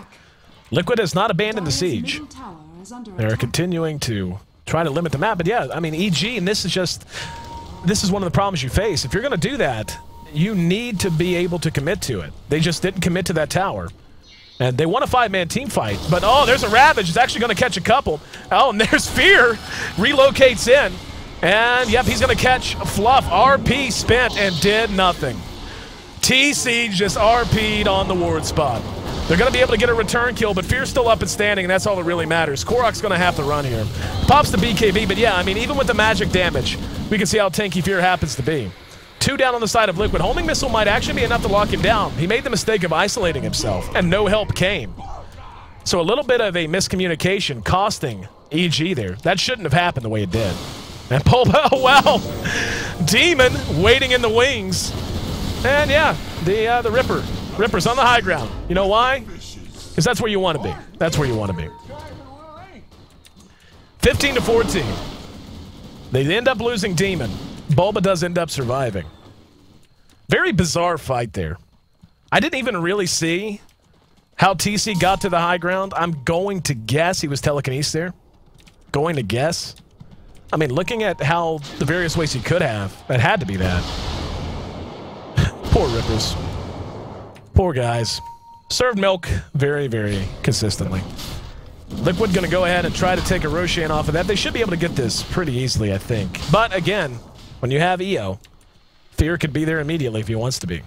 Liquid has not abandoned the siege. They're continuing to try to limit the map, but yeah, I mean, EG, and this is one of the problems you face. If you're going to do that, you need to be able to commit to it. They just didn't commit to that tower. And they want a 5-man team fight, but oh, there's a Ravage. It's actually going to catch a couple. Oh, and there's Fear. Relocates in. And yep, he's going to catch Fluff. RP spent and did nothing. TC just RP'd on the ward spot. They're going to be able to get a return kill, but Fear's still up and standing, and that's all that really matters. Korok's going to have to run here. Pops the BKB, but yeah, I mean, even with the magic damage, we can see how tanky Fear happens to be. 2 down on the side of Liquid. Homing Missile might actually be enough to lock him down. He made the mistake of isolating himself, and no help came. So a little bit of a miscommunication costing EG there. That shouldn't have happened the way it did. And Pulpa, oh wow! Demon waiting in the wings. And yeah, the Ripper's on the high ground. You know why? Because that's where you want to be. That's where you want to be. 15 to 14. They end up losing Demon. Bulba does end up surviving. Very bizarre fight there. I didn't even really see how TC got to the high ground. I'm going to guess he was telekinesis there. Going to guess. I mean, looking at how the various ways he could have, it had to be that. Poor Rippers. Poor guys. Served Milk very, very consistently. Liquid going to go ahead and try to take a Roshan off of that. They should be able to get this pretty easily, I think. But again, when you have EO, Fear could be there immediately if he wants to be.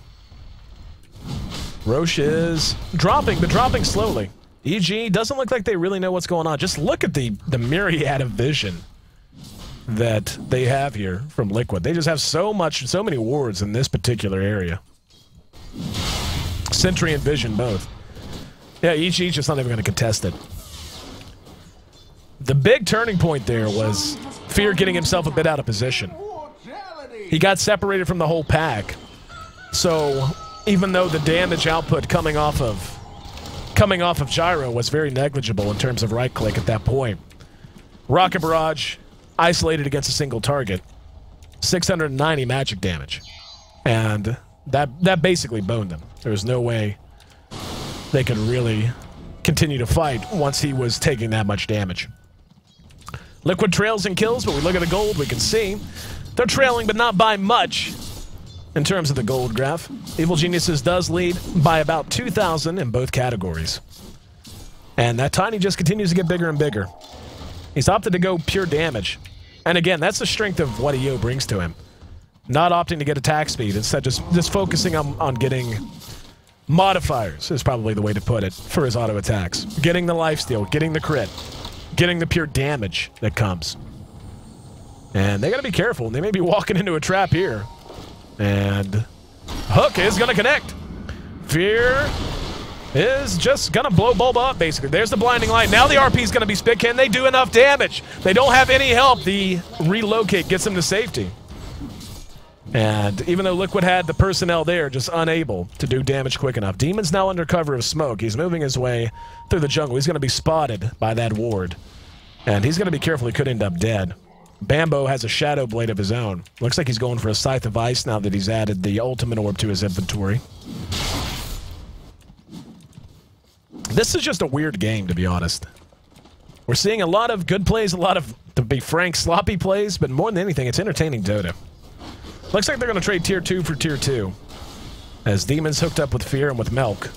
Roche is dropping, but dropping slowly. EG doesn't look like they really know what's going on. Just look at the myriad of vision that they have here from Liquid. They just have so many wards in this particular area. Sentry and Vision both. Yeah, EG just not even going to contest it. The big turning point there was Fear getting himself a bit out of position. He got separated from the whole pack. So even though the damage output coming off of Gyro was very negligible in terms of right-click at that point. Rocket Barrage isolated against a single target. 690 magic damage. And that basically boned them. There was no way they could really continue to fight once he was taking that much damage. Liquid trails in kills, but we look at the gold, we can see they're trailing, but not by much in terms of the gold graph. Evil Geniuses does lead by about 2,000 in both categories. And that Tiny just continues to get bigger and bigger. He's opted to go pure damage. And again, that's the strength of what EO brings to him. Not opting to get attack speed, instead just focusing on getting modifiers is probably the way to put it for his auto attacks. Getting the lifesteal, getting the crit, getting the pure damage that comes. And they gotta be careful. They may be walking into a trap here. And Hook is gonna connect. Fear is just gonna blow Bulba up, basically. There's the blinding light. Now the RP is gonna be spit. Can they do enough damage? They don't have any help. The relocate gets them to safety. And even though Liquid had the personnel there, just unable to do damage quick enough. Demon's now under cover of smoke. He's moving his way through the jungle. He's going to be spotted by that ward. And he's going to be careful. He could end up dead. Bambo has a Shadow Blade of his own. Looks like he's going for a Scythe of Ice now that he's added the Ultimate Orb to his inventory. This is just a weird game, to be honest. We're seeing a lot of good plays, a lot of, to be frank, sloppy plays, but more than anything, it's entertaining Dota. Looks like they're going to trade Tier 2 for Tier 2. As Demon's hooked up with Fear and with Milk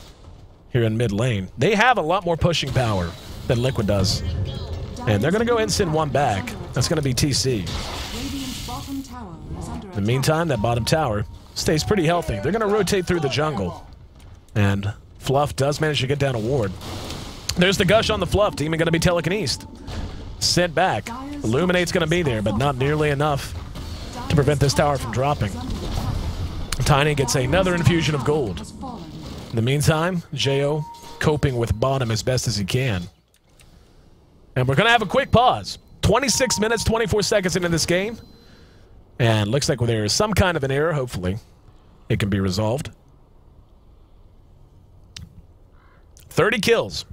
here in mid lane. They have a lot more pushing power than Liquid does. And they're going to go ahead and send one back. That's going to be TC. In the meantime, that bottom tower stays pretty healthy. They're going to rotate through the jungle. And Fluff does manage to get down a ward. There's the Gush on the Fluff. Demon going to be telekinesed. Sent back. Illuminate's going to be there, but not nearly enough to prevent this tower from dropping. Tiny gets another infusion of gold. In the meantime, Jo coping with bottom as best as he can. And we're going to have a quick pause. 26 minutes, 24 seconds into this game. And looks like there is some kind of an error. Hopefully, it can be resolved. 30 kills.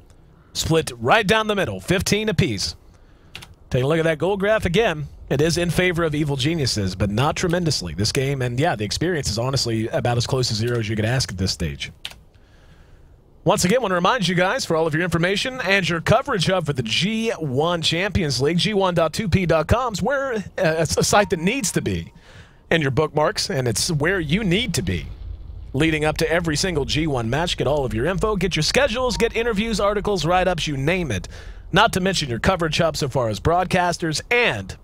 Split right down the middle. 15 apiece. Take a look at that gold graph again. It is in favor of Evil Geniuses, but not tremendously. This game, and yeah, the experience is honestly about as close to zero as you could ask at this stage. Once again, I want to remind you guys, for all of your information and your coverage hub for the G-1 Champions League, G1.2p.com is where it's a site that needs to be in your bookmarks, and it's where you need to be leading up to every single G1 match. Get all of your info, get your schedules, get interviews, articles, write-ups, you name it. Not to mention your coverage hub so far as broadcasters and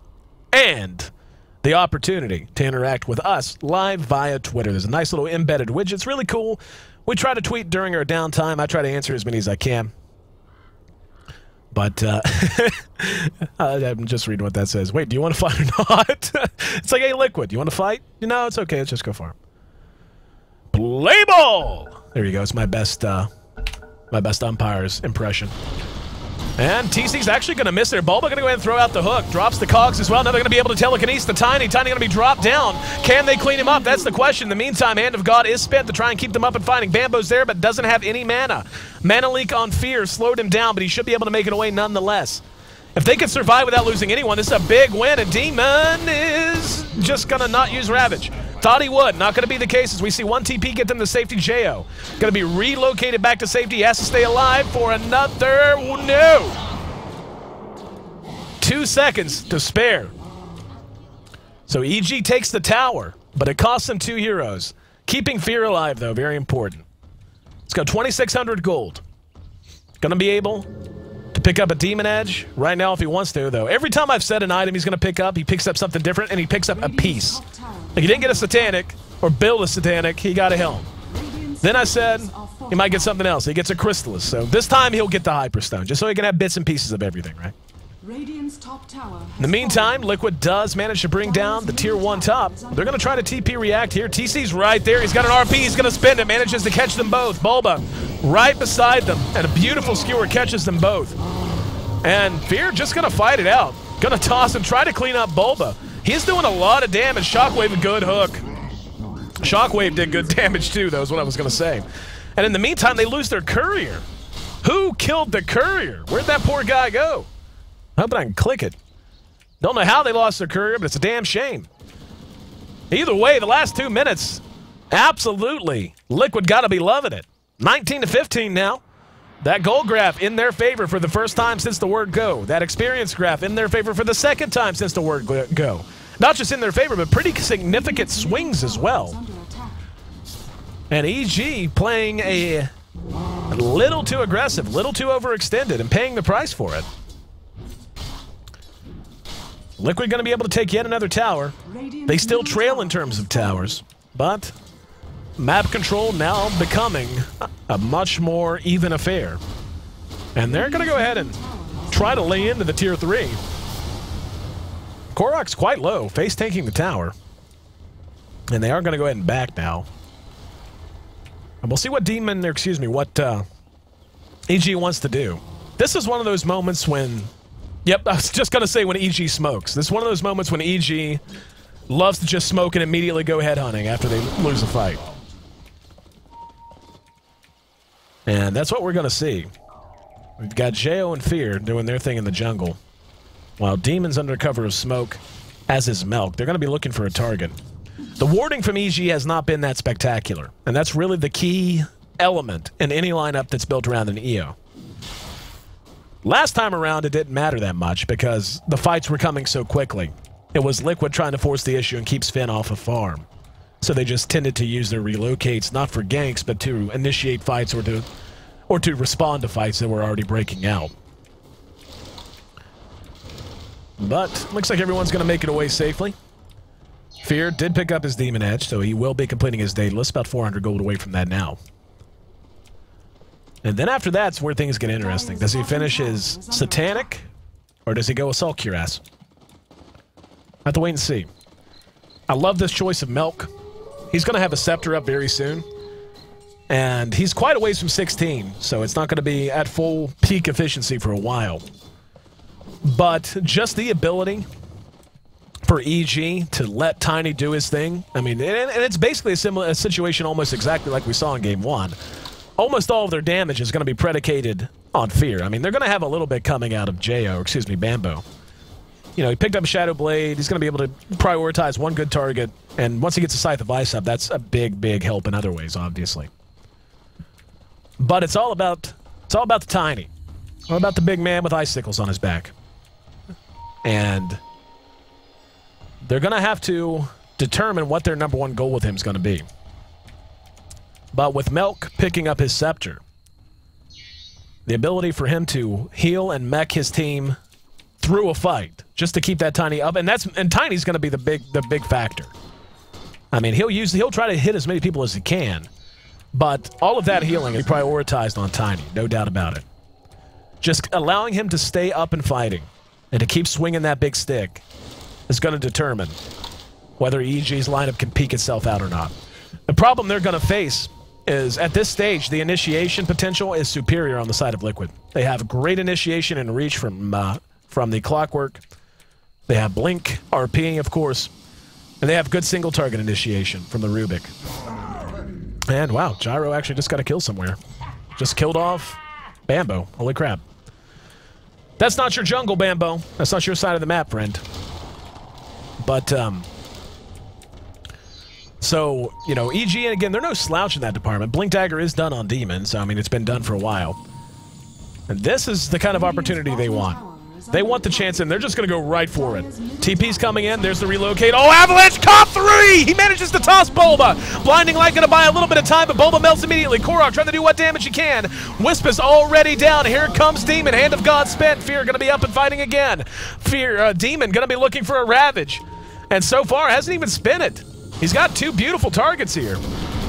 the opportunity to interact with us live via Twitter. There's a nice little embedded widget. It's really cool. We try to tweet during our downtime. I try to answer as many as I can. But I'm just reading what that says. Wait, do you want to fight or not? It's like, hey, Liquid, you want to fight? No, it's okay. Let's just go farm. Play ball! There you go. It's my best umpire's impression. And TC's actually going to miss there. Bulba going to go ahead and throw out the hook. Drops the cogs as well. Now they're going to be able to telekinesis the Tiny. Tiny going to be dropped down. Can they clean him up? That's the question. In the meantime, Hand of God is spent to try and keep them up and fighting. Bambo's there, but doesn't have any mana. Mana leak on Fear slowed him down, but he should be able to make it away nonetheless. If they can survive without losing anyone, this is a big win, and Demon is just going to not use Ravage. Thought he would. Not going to be the case as we see one TP get them to safety. Jo going to be relocated back to safety. He has to stay alive for another... No! 2 seconds to spare. So EG takes the tower, but it costs him 2 heroes. Keeping Fear alive, though, very important. Let's go 2,600 gold. Gonna be able to pick up a Demon Edge right now if he wants to, though. Every time I've said an item he's gonna pick up, he picks up something different, and he picks up a piece. Like he didn't get a Satanic or build a Satanic, he got a Helm. Then I said he might get something else. He gets a Crystallis. So this time he'll get the Hyperstone, just so he can have bits and pieces of everything, right? Radiant's top tower In the meantime, Liquid does manage to bring down the Tier 1 top. They're going to try to TP react here. TC's right there. He's got an RP. He's going to spend it. Manages to catch them both. Bulba right beside them. And a beautiful skewer catches them both. And Fear just going to fight it out. Going to toss and try to clean up Bulba. He's doing a lot of damage. Shockwave, a good hook. Shockwave did good damage too, though, is what I was going to say. And in the meantime, they lose their courier. Who killed the courier? Where'd that poor guy go? I hope I can click it. Don't know how they lost their courier, but it's a damn shame. Either way, the last 2 minutes, absolutely, Liquid got to be loving it. 19-15 now. That goal graph in their favor for the first time since the word go. That experience graph in their favor for the second time since the word go. Not just in their favor, but pretty significant swings as well. And EG playing a little too aggressive, little too overextended, and paying the price for it. Liquid going to be able to take yet another tower. They still trail in terms of towers, but map control now becoming a much more even affair. And they're going to go ahead and try to lay into the tier 3. Korok's quite low, face tanking the tower. And they are going to go ahead and back now. And we'll see what Demon, or excuse me, what EG wants to do. This is one of those moments when, yep, I was just going to say when EG smokes. This is one of those moments when EG loves to just smoke and immediately go headhunting after they lose a fight. And that's what we're going to see. We've got Jo and Fear doing their thing in the jungle, while Demon's under cover of smoke, as is Melk. They're going to be looking for a target. The warding from EG has not been that spectacular, and that's really the key element in any lineup that's built around an EO. Last time around, it didn't matter that much because the fights were coming so quickly. It was Liquid trying to force the issue and keep Sven off of farm. So they just tended to use their relocates, not for ganks, but to initiate fights or to respond to fights that were already breaking out. But looks like everyone's going to make it away safely. Fear did pick up his Demon Edge, so he will be completing his Daedalus, about 400 gold away from that now. And then after that's where things get interesting. Does he finish his Satanic, or does he go Assault Cuirass? I have to wait and see. I love this choice of Melk. He's going to have a Scepter up very soon. And he's quite a ways from 16, so it's not going to be at full peak efficiency for a while. But just the ability for EG to let Tiny do his thing, I mean, and it's basically a situation almost exactly like we saw in Game 1. Almost all of their damage is going to be predicated on Fear. I mean, they're going to have a little bit coming out of Bambo. You know, he picked up a Shadow Blade. He's going to be able to prioritize one good target. And once he gets a Scythe of Ice up, that's a big, big help in other ways, obviously. But it's all about the Tiny. All about the big man with icicles on his back. And they're going to have to determine what their #1 goal with him is going to be. But with Melk picking up his Scepter, the ability for him to heal and mech his team through a fight, just to keep that Tiny up, and Tiny's going to be the big factor. I mean, he'll try to hit as many people as he can, but all of that healing is prioritized on Tiny, no doubt about it. Just allowing him to stay up and fighting, and to keep swinging that big stick, is going to determine whether EG's lineup can peak itself out or not. The problem they're going to face is, at this stage, the initiation potential is superior on the side of Liquid. They have great initiation and reach from the Clockwork. They have Blink, RPing, of course. And they have good single target initiation from the Rubik. And wow, Gyro actually just got a kill somewhere. Just killed off Bambo. Holy crap. That's not your jungle, Bambo. That's not your side of the map, friend. But, so, you know, EG, and again, they're no slouch in that department. Blink Dagger is done on Demon, so, I mean, it's been done for a while. And this is the kind of opportunity they want. They want the chance, and they're just going to go right for it. TP's coming in. There's the relocate. Oh, Avalanche caught 3! He manages to toss Bulba. Blinding Light going to buy a little bit of time, but Bulba melts immediately. Korok trying to do what damage he can. Wisp is already down. Here comes Demon. Hand of God spent. Fear going to be up and fighting again. Demon going to be looking for a Ravage. And so far, hasn't even spent it. He's got 2 beautiful targets here.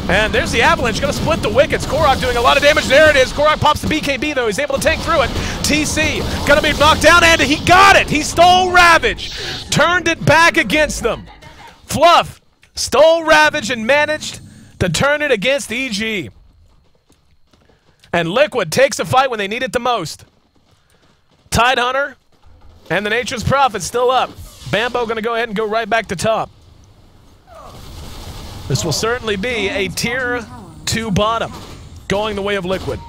And there's the Avalanche, going to split the wickets. Korok doing a lot of damage. There it is. Korok pops the BKB, though. He's able to tank through it. TC going to be knocked down, and he got it. He stole Ravage. Turned it back against them. Fluff stole Ravage and managed to turn it against EG. And Liquid takes a fight when they need it the most. Tidehunter and the Nature's Prophet still up. Bambo going to go ahead and go right back to top. This will certainly be a tier 2 bottom, going the way of Liquid.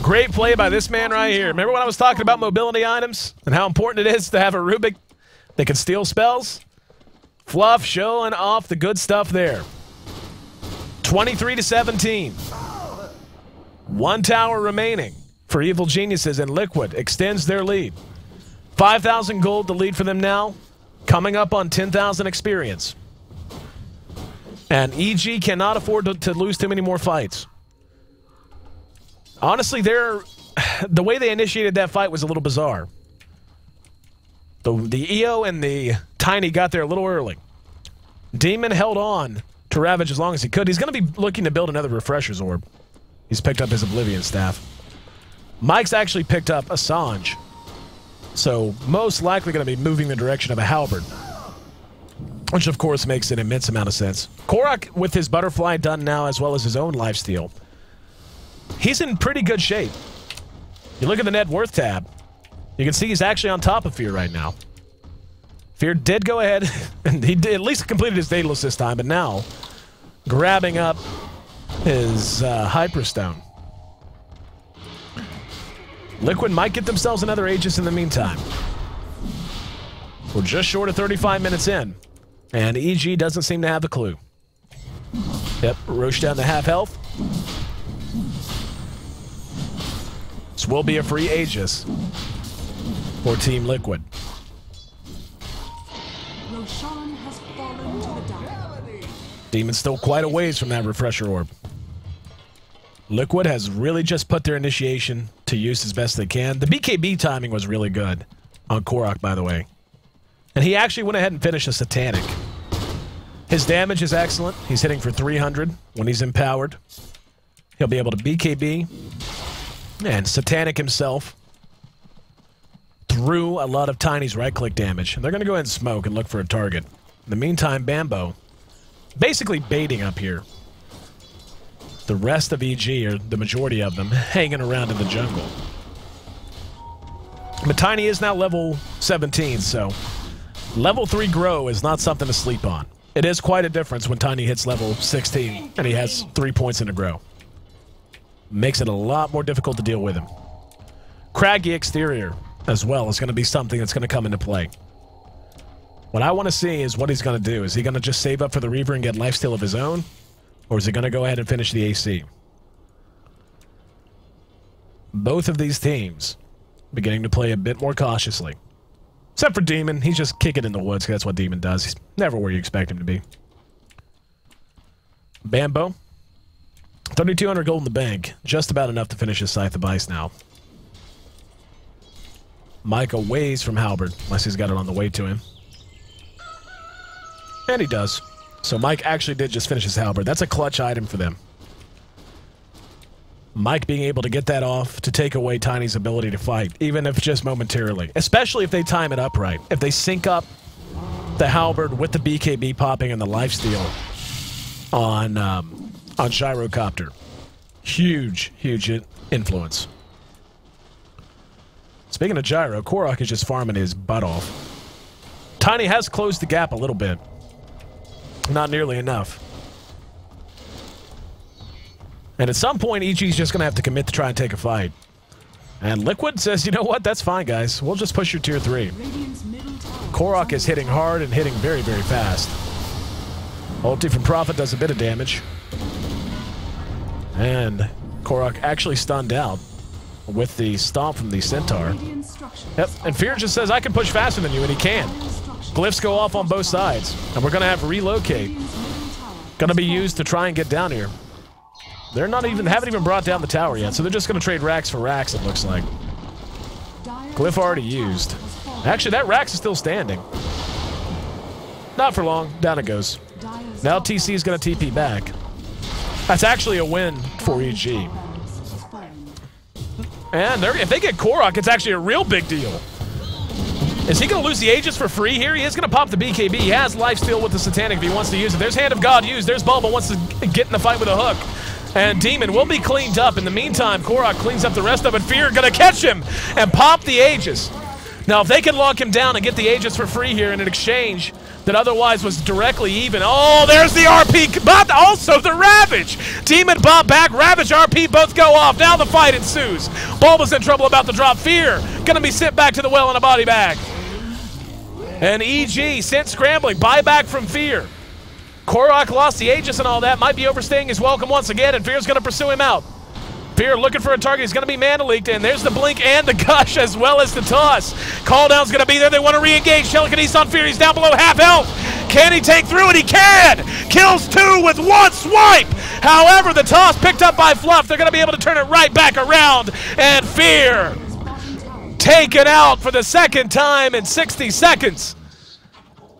Great play by this man right here. Remember when I was talking about mobility items and how important it is to have a Rubik that can steal spells? Fluff showing off the good stuff there. 23-17. 1 tower remaining for Evil Geniuses, and Liquid extends their lead. 5,000 gold to lead for them now, coming up on 10,000 experience. And EG cannot afford to lose too many more fights. Honestly, the way they initiated that fight was a little bizarre. The EO and the Tiny got there a little early. Demon held on to Ravage as long as he could. He's going to be looking to build another Refresher's Orb. He's picked up his Oblivion Staff. Mike's actually picked up Assange. So, most likely going to be moving the direction of a Halberd. Which, of course, makes an immense amount of sense. Korok, with his Butterfly done now, as well as his own lifesteal, he's in pretty good shape. You look at the net worth tab, you can see he's actually on top of Fear right now. Fear did go ahead, and he did, at least completed his Daedalus this time, but now grabbing up his Hyperstone. Liquid might get themselves another Aegis in the meantime. We're just short of 35 minutes in, and EG doesn't seem to have a clue. Yep, Roche down to half health. This will be a free Aegis for Team Liquid. Roshan has fallen to the dark. Demon's still quite a ways from that Refresher Orb. Liquid has really just put their initiation to use as best they can. The BKB timing was really good on Korok, by the way. And he actually went ahead and finished a Satanic. His damage is excellent. He's hitting for 300 when he's empowered. He'll be able to BKB and Satanic himself through a lot of Tiny's right-click damage. And they're going to go ahead and smoke and look for a target. In the meantime, Bambo basically baiting up here. The rest of EG, or the majority of them, hanging around in the jungle. But Tiny is now level 17, so level 3 grow is not something to sleep on. It is quite a difference when Tiny hits level 16 and he has 3 points in a grow. Makes it a lot more difficult to deal with him. Craggy exterior as well is going to be something that's going to come into play. What I want to see is what he's going to do. Is he going to just save up for the Reaver and get lifesteal of his own? Or is he going to go ahead and finish the AC? Both of these teams beginning to play a bit more cautiously. Except for Demon. He's just kicking in the woods, because that's what Demon does. He's never where you expect him to be. Bambo. 3,200 gold in the bank. Just about enough to finish his Scythe of Ice now. Mike a ways from Halberd, unless he's got it on the way to him. And he does. So Mike actually did just finish his Halberd. That's a clutch item for them. Mike being able to get that off to take away Tiny's ability to fight, even if just momentarily. Especially if they time it up right. If they sync up the Halberd with the BKB popping and the lifesteal on Gyrocopter. Huge, huge influence. Speaking of Gyro, Korok is just farming his butt off. Tiny has closed the gap a little bit. Not nearly enough. And at some point, EG's just going to have to commit to try and take a fight. And Liquid says, you know what, that's fine, guys. We'll just push your tier 3. Korok is hitting hard and hitting very, very fast. Ulti from Prophet does a bit of damage. And Korok actually stunned out with the stomp from the Centaur. Yep, and Fear just says, I can push faster than you, and he can. Glyphs go off on both sides, and we're going to have relocate. Going to be used to try and get down here. They're not even, haven't even brought down the tower yet, so they're just going to trade racks for racks, it looks like. Glyph already used. Actually, that Rax is still standing. Not for long. Down it goes. Now TC is going to TP back. That's actually a win for EG. And if they get Korok, it's actually a real big deal. Is he going to lose the Aegis for free here? He is going to pop the BKB. He has lifesteal with the Satanic if he wants to use it. There's Hand of God used. There's Bulba wants to get in the fight with a hook. And Demon will be cleaned up. In the meantime, Korok cleans up the rest of it. Fear going to catch him and pop the Aegis. Now, if they can lock him down and get the Aegis for free here in an exchange that otherwise was directly even. Oh, there's the RP, but also the Ravage. Demon Bob back, Ravage, RP both go off. Now the fight ensues. Bulba's in trouble about the drop. Fear gonna be sent back to the well in a body bag. And EG sent scrambling. Buyback from Fear. Korok lost the Aegis and all that. Might be overstaying his welcome once again, and Fear's gonna pursue him out. Fear looking for a target. He's going to be mana leaked, and there's the blink and the gush as well as the toss. Call down's going to be there. They want to re-engage. Telekinesis on Fear. He's down below half health. Can he take through it? He can! Kills two with one swipe! However, the toss picked up by Fluff. They're going to be able to turn it right back around, and Fear taken out for the second time in 60 seconds.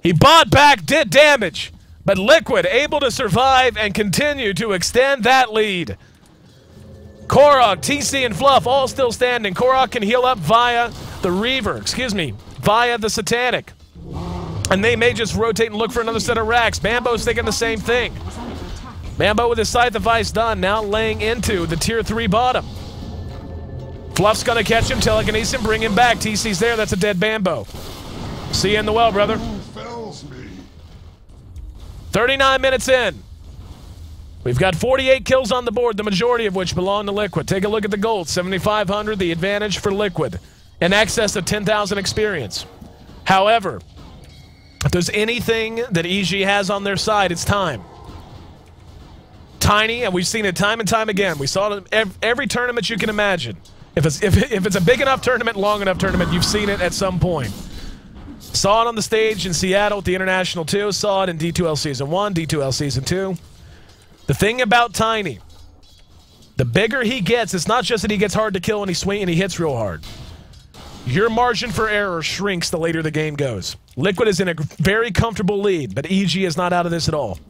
He bought back, did damage, but Liquid able to survive and continue to extend that lead. Korok, TC, and Fluff all still standing. Korok can heal up via the Reaver, via the Satanic. And they may just rotate and look for another set of racks. Bambo's thinking the same thing. Bambo with his Scythe of Ice done, now laying into the tier 3 bottom. Fluff's gonna catch him, telekinesis him, bring him back. TC's there, that's a dead Bambo. See you in the well, brother. 39 minutes in. We've got 48 kills on the board, the majority of which belong to Liquid. Take a look at the gold, 7,500, the advantage for Liquid. In excess of 10,000 experience. However, if there's anything that EG has on their side, it's time. Tiny, and we've seen it time and time again. We saw it in every tournament you can imagine. If it's a big enough tournament, long enough tournament, you've seen it at some point. Saw it on the stage in Seattle at the International 2. Saw it in D2L Season 1, D2L Season 2. The thing about Tiny, the bigger he gets, it's not just that he gets hard to kill and he hits real hard. Your margin for error shrinks the later the game goes. Liquid is in a very comfortable lead, but EG is not out of this at all.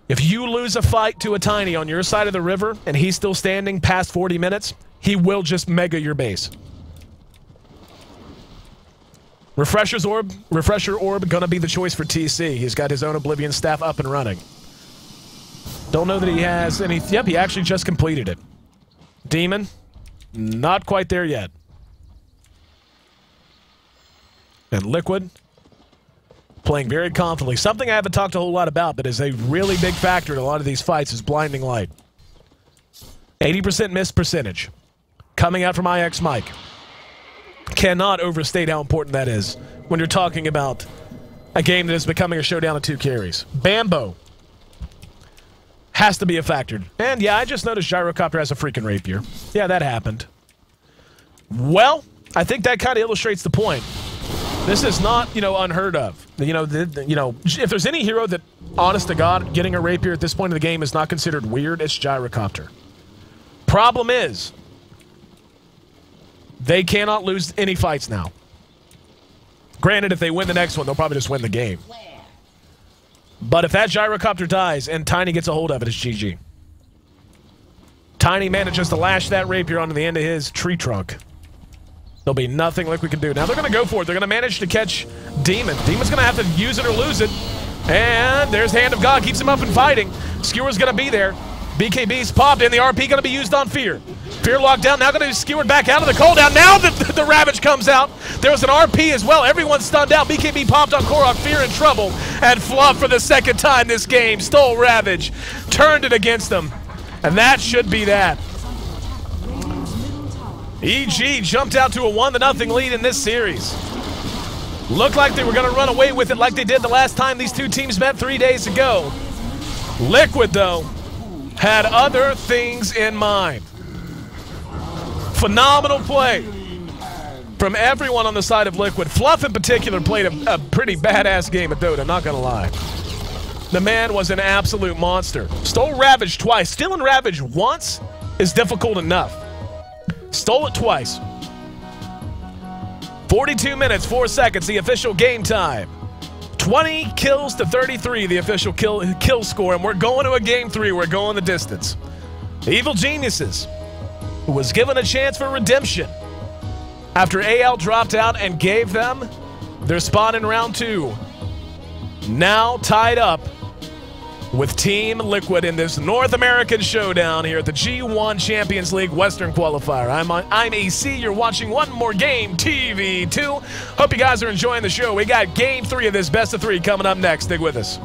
If you lose a fight to a Tiny on your side of the river and he's still standing past 40 minutes, he will just mega your base. Refresher Orb gonna be the choice for TC. He's got his own Oblivion staff up and running. Don't know that he has any. Yep, he actually just completed it. Demon, not quite there yet. And Liquid, playing very confidently. Something I haven't talked a whole lot about, but is a really big factor in a lot of these fights is Blinding Light. 80% miss percentage. Coming out from IX Mike. Cannot overstate how important that is when you're talking about a game that is becoming a showdown of 2 carries. Bambo has to be a factor. And yeah, I just noticed Gyrocopter has a freaking rapier. Yeah, that happened. Well, I think that kind of illustrates the point. This is not, unheard of. If there's any hero that, honest to God, getting a rapier at this point in the game is not considered weird, it's Gyrocopter. Problem is, they cannot lose any fights now. Granted, if they win the next one, they'll probably just win the game. But if that Gyrocopter dies and Tiny gets a hold of it, it's GG. Tiny manages to lash that rapier onto the end of his tree trunk. There'll be nothing Liquid can do. Now they're going to go for it. They're going to manage to catch Demon. Demon's going to have to use it or lose it. And there's Hand of God. Keeps him up and fighting. Skewer's going to be there. BKB's popped in. The RP going to be used on Fear. Fear locked down. Now going to be skewered back out of the cooldown. Now the Ravage comes out. There was an RP as well. Everyone's stunned out. BKB popped on Korok. Fear in trouble. And Fluff for the second time this game stole Ravage. Turned it against them. And that should be that. EG jumped out to a 1-0 lead in this series. Looked like they were going to run away with it like they did the last time these two teams met 3 days ago. Liquid, though, had other things in mind. Phenomenal play from everyone on the side of Liquid. Fluff in particular played a pretty badass game of Dota, not gonna lie. The man was an absolute monster. Stole Ravage twice. Stealing Ravage once is difficult enough. Stole it twice. 42 minutes, 4 seconds, the official game time. 20 kills to 33, the official kill score, and we're going to a game 3. We're going the distance. The Evil Geniuses, who was given a chance for redemption after AL dropped out and gave them their spot in round 2, now tied up with Team Liquid in this North American showdown here at the G-1 Champions League Western Qualifier. I'm AC. You're watching One More Game TV2. Hope you guys are enjoying the show. We got Game 3 of this best of 3 coming up next. Stick with us.